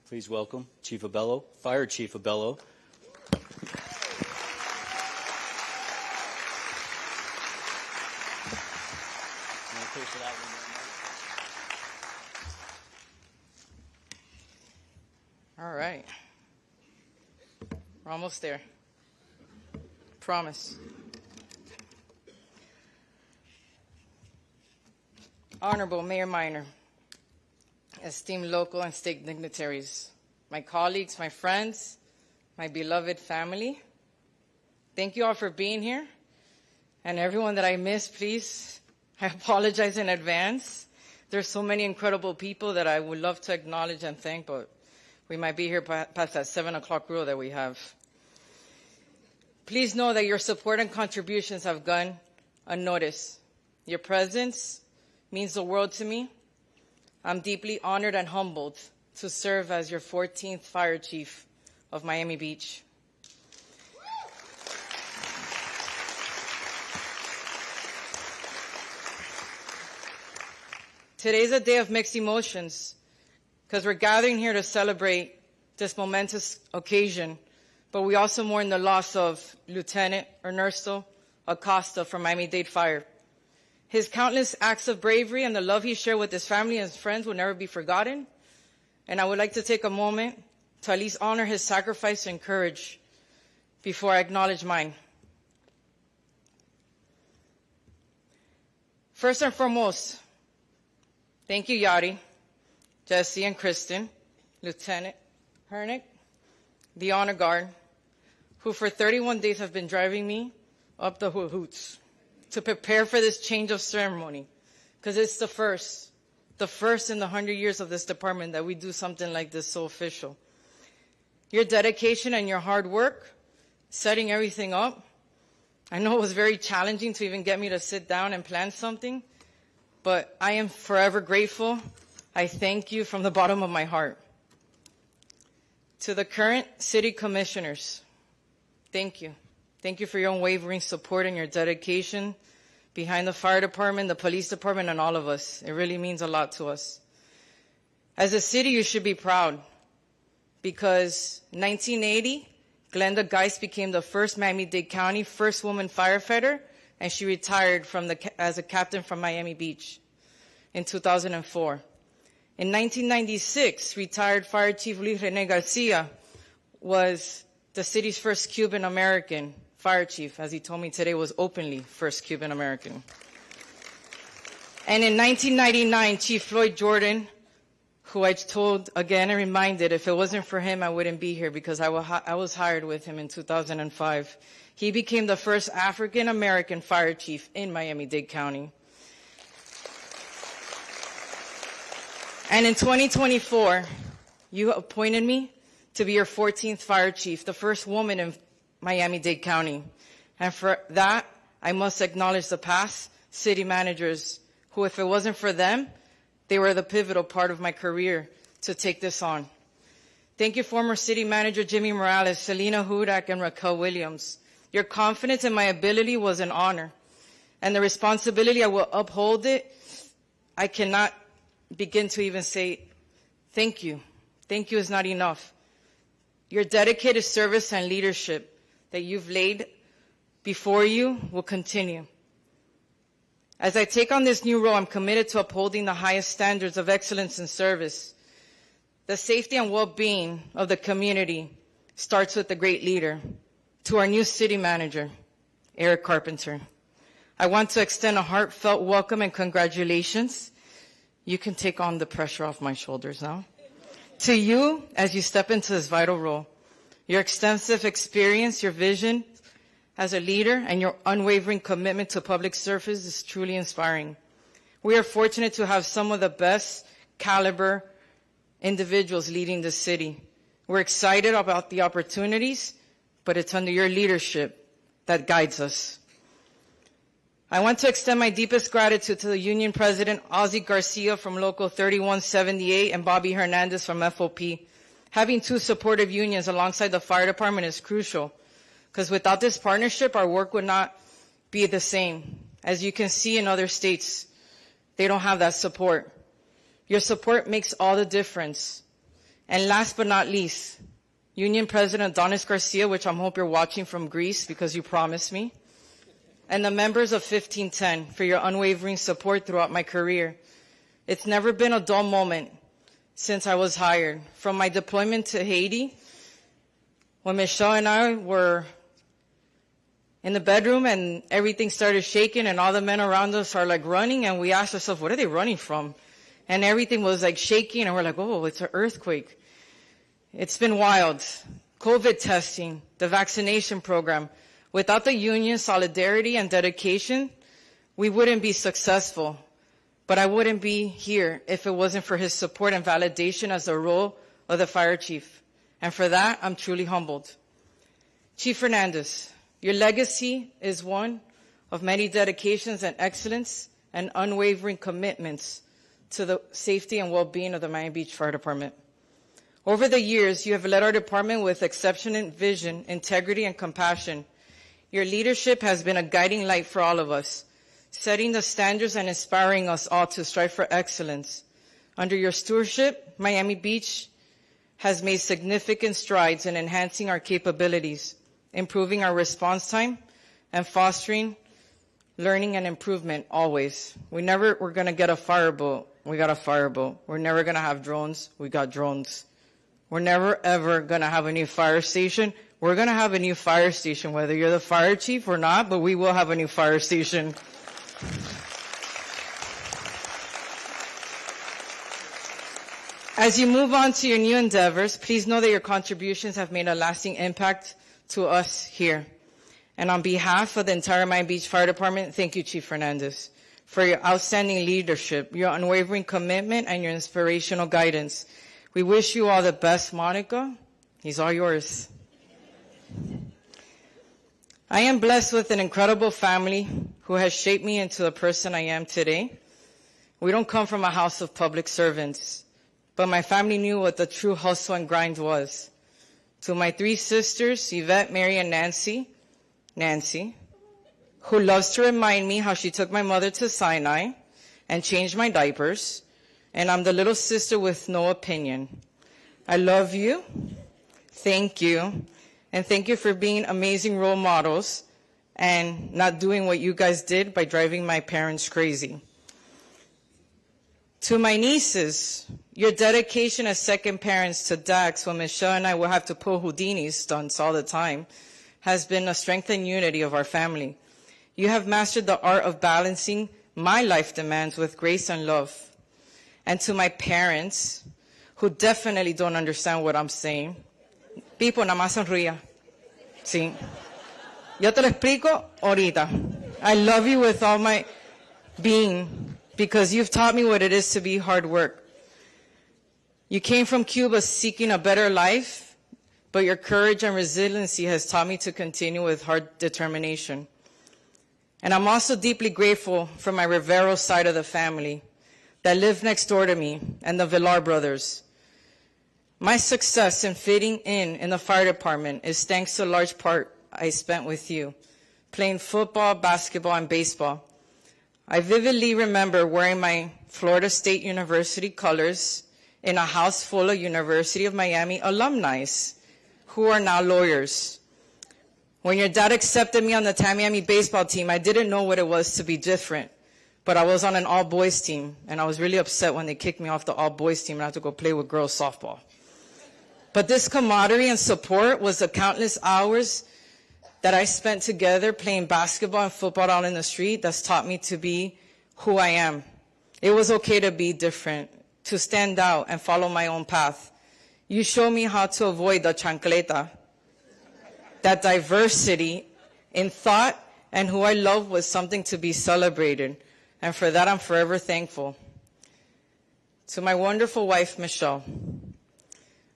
Please welcome Chief Abello, Fire Chief Abello. All right. We're almost there. Promise. Honorable Mayor Minor, esteemed local and state dignitaries, my colleagues, my friends, my beloved family, thank you all for being here. And everyone that I missed, please, I apologize in advance. There's so many incredible people that I would love to acknowledge and thank, but we might be here past that 7 o'clock rule that we have. Please know that your support and contributions have gone unnoticed. Your presence means the world to me. I'm deeply honored and humbled to serve as your 14th Fire Chief of Miami Beach. Today's a day of mixed emotions because we're gathering here to celebrate this momentous occasion, but we also mourn the loss of Lieutenant Ernesto Acosta from Miami-Dade Fire. His countless acts of bravery and the love he shared with his family and his friends will never be forgotten. And I would like to take a moment to at least honor his sacrifice and courage before I acknowledge mine. First and foremost, thank you, Yari, Jesse, and Kristen, Lieutenant Hernick, the Honor Guard, who for 31 days have been driving me up the hoots to prepare for this change of ceremony, because it's the first in the 100 years of this department that we do something like this so official. Your dedication and your hard work, setting everything up. I know it was very challenging to even get me to sit down and plan something, but I am forever grateful. I thank you from the bottom of my heart. To the current city commissioners, thank you. Thank you for your unwavering support and your dedication behind the fire department, the police department, and all of us. It really means a lot to us. As a city, you should be proud, because 1980, Glenda Geist became the first Miami-Dade County first woman firefighter, and she retired as a captain from Miami Beach in 2004. In 1996, retired Fire Chief Luis Rene Garcia was the city's first Cuban American fire chief. As he told me today, was openly first Cuban American. And in 1999, Chief Floyd Jordan, who I told again and reminded, if it wasn't for him, I wouldn't be here, because I was hired with him in 2005. He became the first African American fire chief in Miami-Dade County. And in 2024, you appointed me to be your 14th fire chief, the first woman in Miami-Dade County. And for that, I must acknowledge the past city managers who, if it wasn't for them, they were the pivotal part of my career to take this on. Thank you, former city manager Jimmy Morales, Selena Hudak, and Raquel Williams. Your confidence in my ability was an honor, and the responsibility, I will uphold it. I cannot begin to even say thank you. Thank you is not enough. Your dedicated service and leadership that you've laid before you will continue. As I take on this new role, I'm committed to upholding the highest standards of excellence in service. The safety and well-being of the community starts with the great leader. To our new city manager, Eric Carpenter, I want to extend a heartfelt welcome and congratulations. You can take on the pressure off my shoulders now. To you, as you step into this vital role, your extensive experience, your vision as a leader, and your unwavering commitment to public service is truly inspiring. We are fortunate to have some of the best caliber individuals leading the city. We're excited about the opportunities, but it's under your leadership that guides us. I want to extend my deepest gratitude to the Union President, Ozzie Garcia from Local 3178 and Bobby Hernandez from FOP. Having two supportive unions alongside the fire department is crucial, because without this partnership, our work would not be the same. As you can see in other states, they don't have that support. Your support makes all the difference. And last but not least, Union President Adonis Garcia, which I hope you're watching from Greece because you promised me, and the members of 1510 for your unwavering support throughout my career. It's never been a dull moment since I was hired. From my deployment to Haiti, when Michelle and I were in the bedroom and everything started shaking and all the men around us are like running, and we asked ourselves, what are they running from? And everything was like shaking, and we're like, oh, it's an earthquake. It's been wild. COVID testing, the vaccination program. Without the union's solidarity and dedication, we wouldn't be successful. But I wouldn't be here if it wasn't for his support and validation as the role of the fire chief. And for that, I'm truly humbled. Chief Hernandez, your legacy is one of many dedications and excellence and unwavering commitments to the safety and well-being of the Miami Beach Fire Department. Over the years, you have led our department with exceptional vision, integrity, and compassion. Your leadership has been a guiding light for all of us, setting the standards and inspiring us all to strive for excellence. Under your stewardship, Miami Beach has made significant strides in enhancing our capabilities, improving our response time, and fostering learning and improvement always. We're going to get a fireboat. We got a fireboat. We're never going to have drones. We got drones. We're never, ever going to have a new fire station. We're going to have a new fire station, whether you're the fire chief or not, but we will have a new fire station. As you move on to your new endeavors, please know that your contributions have made a lasting impact to us here. And on behalf of the entire Miami Beach Fire Department, thank you, Chief Fernandez, for your outstanding leadership, your unwavering commitment, and your inspirational guidance. We wish you all the best, Monica. He's all yours. I am blessed with an incredible family who has shaped me into the person I am today. We don't come from a house of public servants, but my family knew what the true hustle and grind was. To my 3 sisters, Yvette, Mary, and Nancy, who loves to remind me how she took my mother to Sinai and changed my diapers, and I'm the little sister with no opinion. I love you. Thank you. And thank you for being amazing role models and not doing what you guys did by driving my parents crazy. To my nieces, your dedication as second parents to Dax when Michelle and I will have to pull Houdini stunts all the time has been a strength and unity of our family. You have mastered the art of balancing my life demands with grace and love. And to my parents, who definitely don't understand what I'm saying, Pipo, nada más sonría. Sí. Yo te lo explico ahorita. I love you with all my being, because you've taught me what it is to be hard work. You came from Cuba seeking a better life, but your courage and resiliency has taught me to continue with hard determination. And I'm also deeply grateful for my Rivero side of the family that live next door to me and the Villar brothers. My success in fitting in the fire department is thanks to a large part I spent with you, playing football, basketball, and baseball. I vividly remember wearing my Florida State University colors in a house full of University of Miami alumni who are now lawyers. When your dad accepted me on the Tamiami baseball team, I didn't know what it was to be different, but I was on an all-boys team, and I was really upset when they kicked me off the all-boys team and I had to go play with girls softball. But this camaraderie and support was the countless hours that I spent together playing basketball and football out in the street that's taught me to be who I am. It was okay to be different, to stand out and follow my own path. You showed me how to avoid the chancleta. That diversity in thought and who I love was something to be celebrated. And for that, I'm forever thankful. To my wonderful wife, Michelle.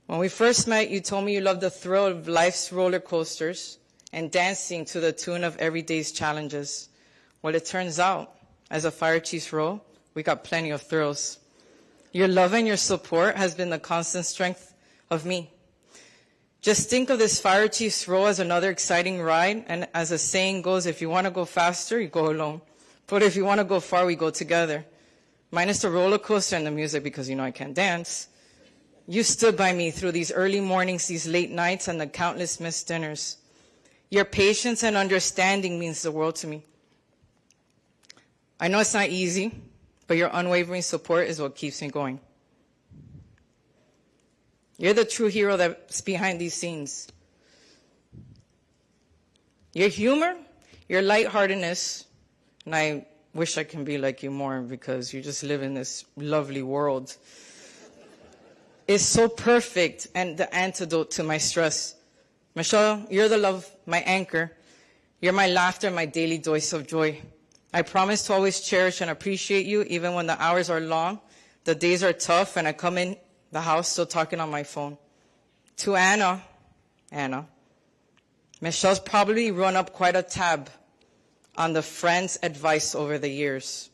When we first met, you told me you loved the thrill of life's roller coasters and dancing to the tune of everyday's challenges. Well, it turns out, as a fire chief's role, we got plenty of thrills. Your love and your support has been the constant strength of me. Just think of this fire chief's role as another exciting ride, and as the saying goes, if you want to go faster, you go alone. But if you want to go far, we go together. Minus the roller coaster and the music, because you know I can't dance. You stood by me through these early mornings, these late nights, and the countless missed dinners. Your patience and understanding means the world to me. I know it's not easy, but your unwavering support is what keeps me going. You're the true hero that's behind these scenes. Your humor, your lightheartedness, and I wish I can be like you more because you just live in this lovely world, is so perfect and the antidote to my stress. Michelle, you're the love, my anchor. You're my laughter, my daily dose of joy. I promise to always cherish and appreciate you even when the hours are long, the days are tough, and I come in the house still talking on my phone. To Anna, Michelle's probably run up quite a tab on the friends' advice over the years.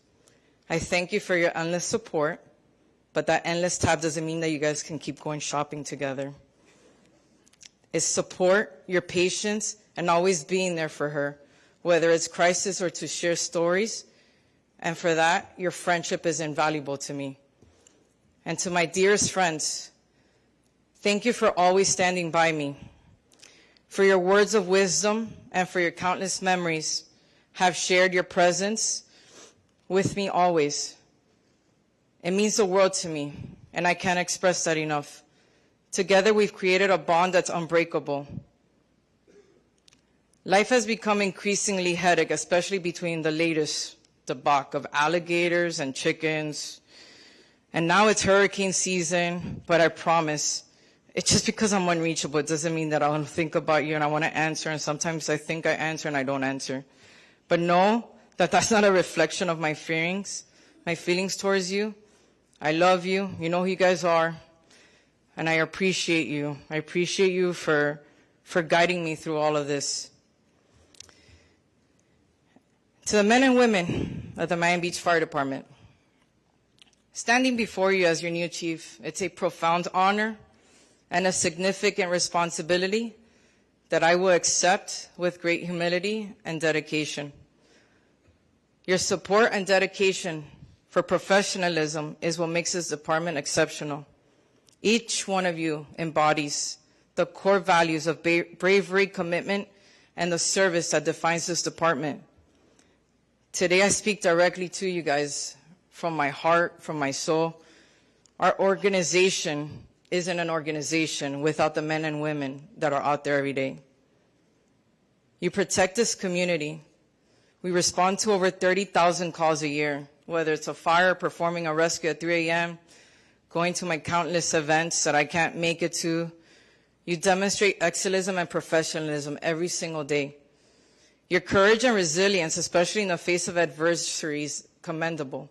I thank you for your endless support, but that endless tab doesn't mean that you guys can keep going shopping together. It's support, your patience, and always being there for her, whether it's crisis or to share stories. And for that, your friendship is invaluable to me. And to my dearest friends, thank you for always standing by me, for your words of wisdom, and for your countless memories have shared your presence with me always. It means the world to me, and I can't express that enough. Together, we've created a bond that's unbreakable. Life has become increasingly hectic, especially between the latest debacle of alligators and chickens. And now it's hurricane season, but I promise, it's just because I'm unreachable. It doesn't mean that I don't think about you and I want to answer, and sometimes I think I answer and I don't answer. But know that that's not a reflection of my feelings towards you. I love you. You know who you guys are. And I appreciate you. I appreciate you for guiding me through all of this. To the men and women of the Miami Beach Fire Department, standing before you as your new chief, it's a profound honor and a significant responsibility that I will accept with great humility and dedication. Your support and dedication for professionalism is what makes this department exceptional. Each one of you embodies the core values of bravery, commitment, and the service that defines this department. Today I speak directly to you guys from my heart, from my soul. Our organization isn't an organization without the men and women that are out there every day. You protect this community. We respond to over 30,000 calls a year, whether it's a fire, performing a rescue at 3 a.m., going to my countless events that I can't make it to. You demonstrate excellence and professionalism every single day. Your courage and resilience, especially in the face of adversity, is commendable.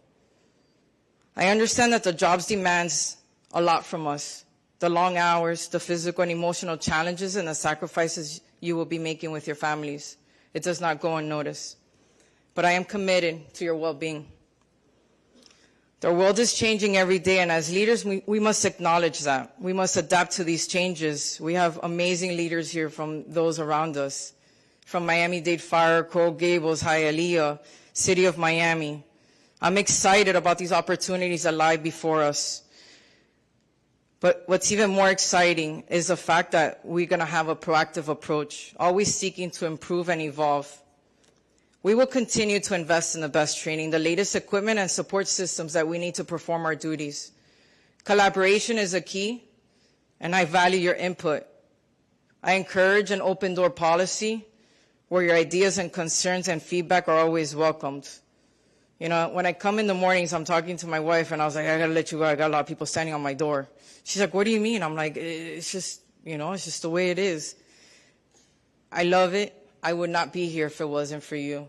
I understand that the jobs demands a lot from us. The long hours, the physical and emotional challenges, and the sacrifices you will be making with your families. It does not go unnoticed. But I am committed to your well-being. The world is changing every day, and as leaders, we must acknowledge that. We must adapt to these changes. We have amazing leaders here from those around us, from Miami-Dade Fire, Coral Gables, Hialeah, City of Miami. I'm excited about these opportunities that lie before us. But what's even more exciting is the fact that we're going to have a proactive approach, always seeking to improve and evolve. We will continue to invest in the best training, the latest equipment and support systems that we need to perform our duties. Collaboration is a key, and I value your input. I encourage an open door policy where your ideas and concerns and feedback are always welcomed. You know, when I come in the mornings, I'm talking to my wife, and I was like, I gotta let you go. I got a lot of people standing on my door. She's like, what do you mean? I'm like, it's just, you know, it's just the way it is. I love it. I would not be here if it wasn't for you,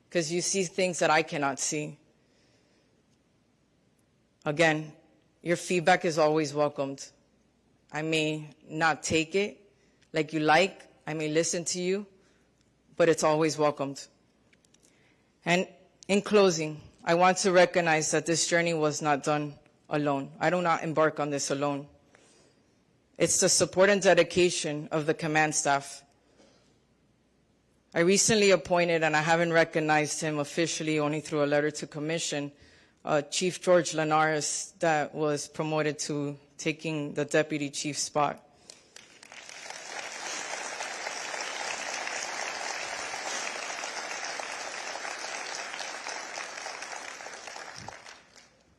because you see things that I cannot see. Again, your feedback is always welcomed. I may not take it like you like. I may listen to you, but it's always welcomed. And in closing, I want to recognize that this journey was not done alone. I do not embark on this alone. It's the support and dedication of the command staff. I recently appointed, and I haven't recognized him officially, only through a letter to commission, Chief George Linares, that was promoted to taking the deputy chief spot.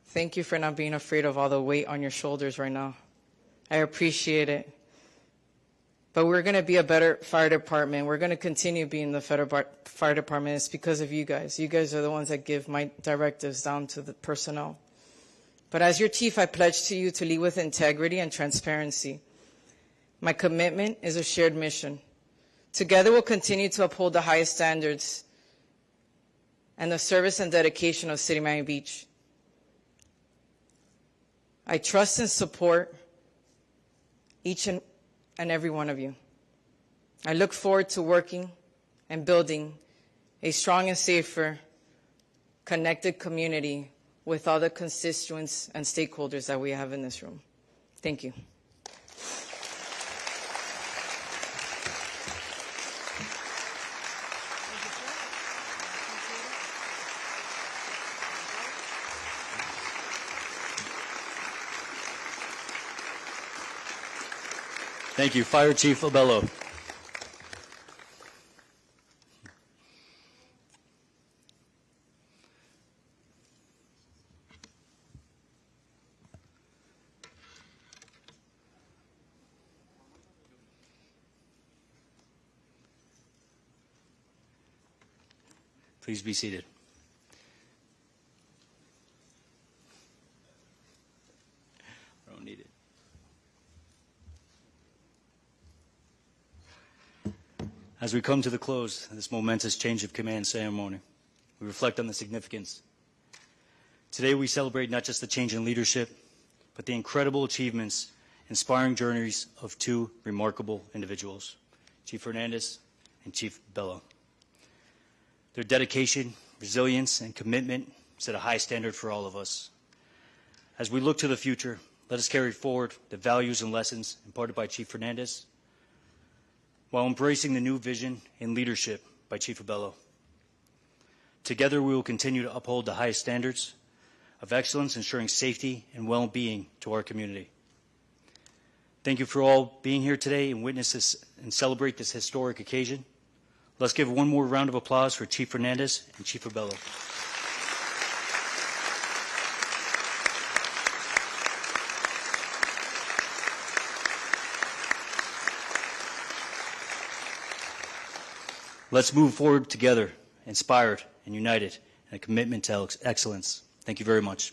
Thank you for not being afraid of all the weight on your shoulders right now. I appreciate it. But we're going to be a better fire department. We're going to continue being the fire department. It's because of you guys. You guys are the ones that give my directives down to the personnel. But as your chief, I pledge to you to lead with integrity and transparency. My commitment is a shared mission. Together, we'll continue to uphold the highest standards and the service and dedication of City of Miami Beach. I trust and support each and every one of you. I look forward to working and building a strong and safer, connected community with all the constituents and stakeholders that we have in this room. Thank you. Thank you, Fire Chief Abello. Please be seated. I don't need it. As we come to the close of this momentous change of command ceremony, we reflect on the significance. Today we celebrate not just the change in leadership, but the incredible achievements, inspiring journeys of two remarkable individuals, Chief Hernandez and Chief Bello. Their dedication, resilience, and commitment set a high standard for all of us. As we look to the future, let us carry forward the values and lessons imparted by Chief Hernandez while embracing the new vision and leadership by Chief Bello. Together, we will continue to uphold the highest standards of excellence, ensuring safety and well-being to our community. Thank you for all being here today and witness this and celebrate this historic occasion. Let's give one more round of applause for Chief Hernandez and Chief Bello. Let's move forward together, inspired and united in a commitment to excellence. Thank you very much.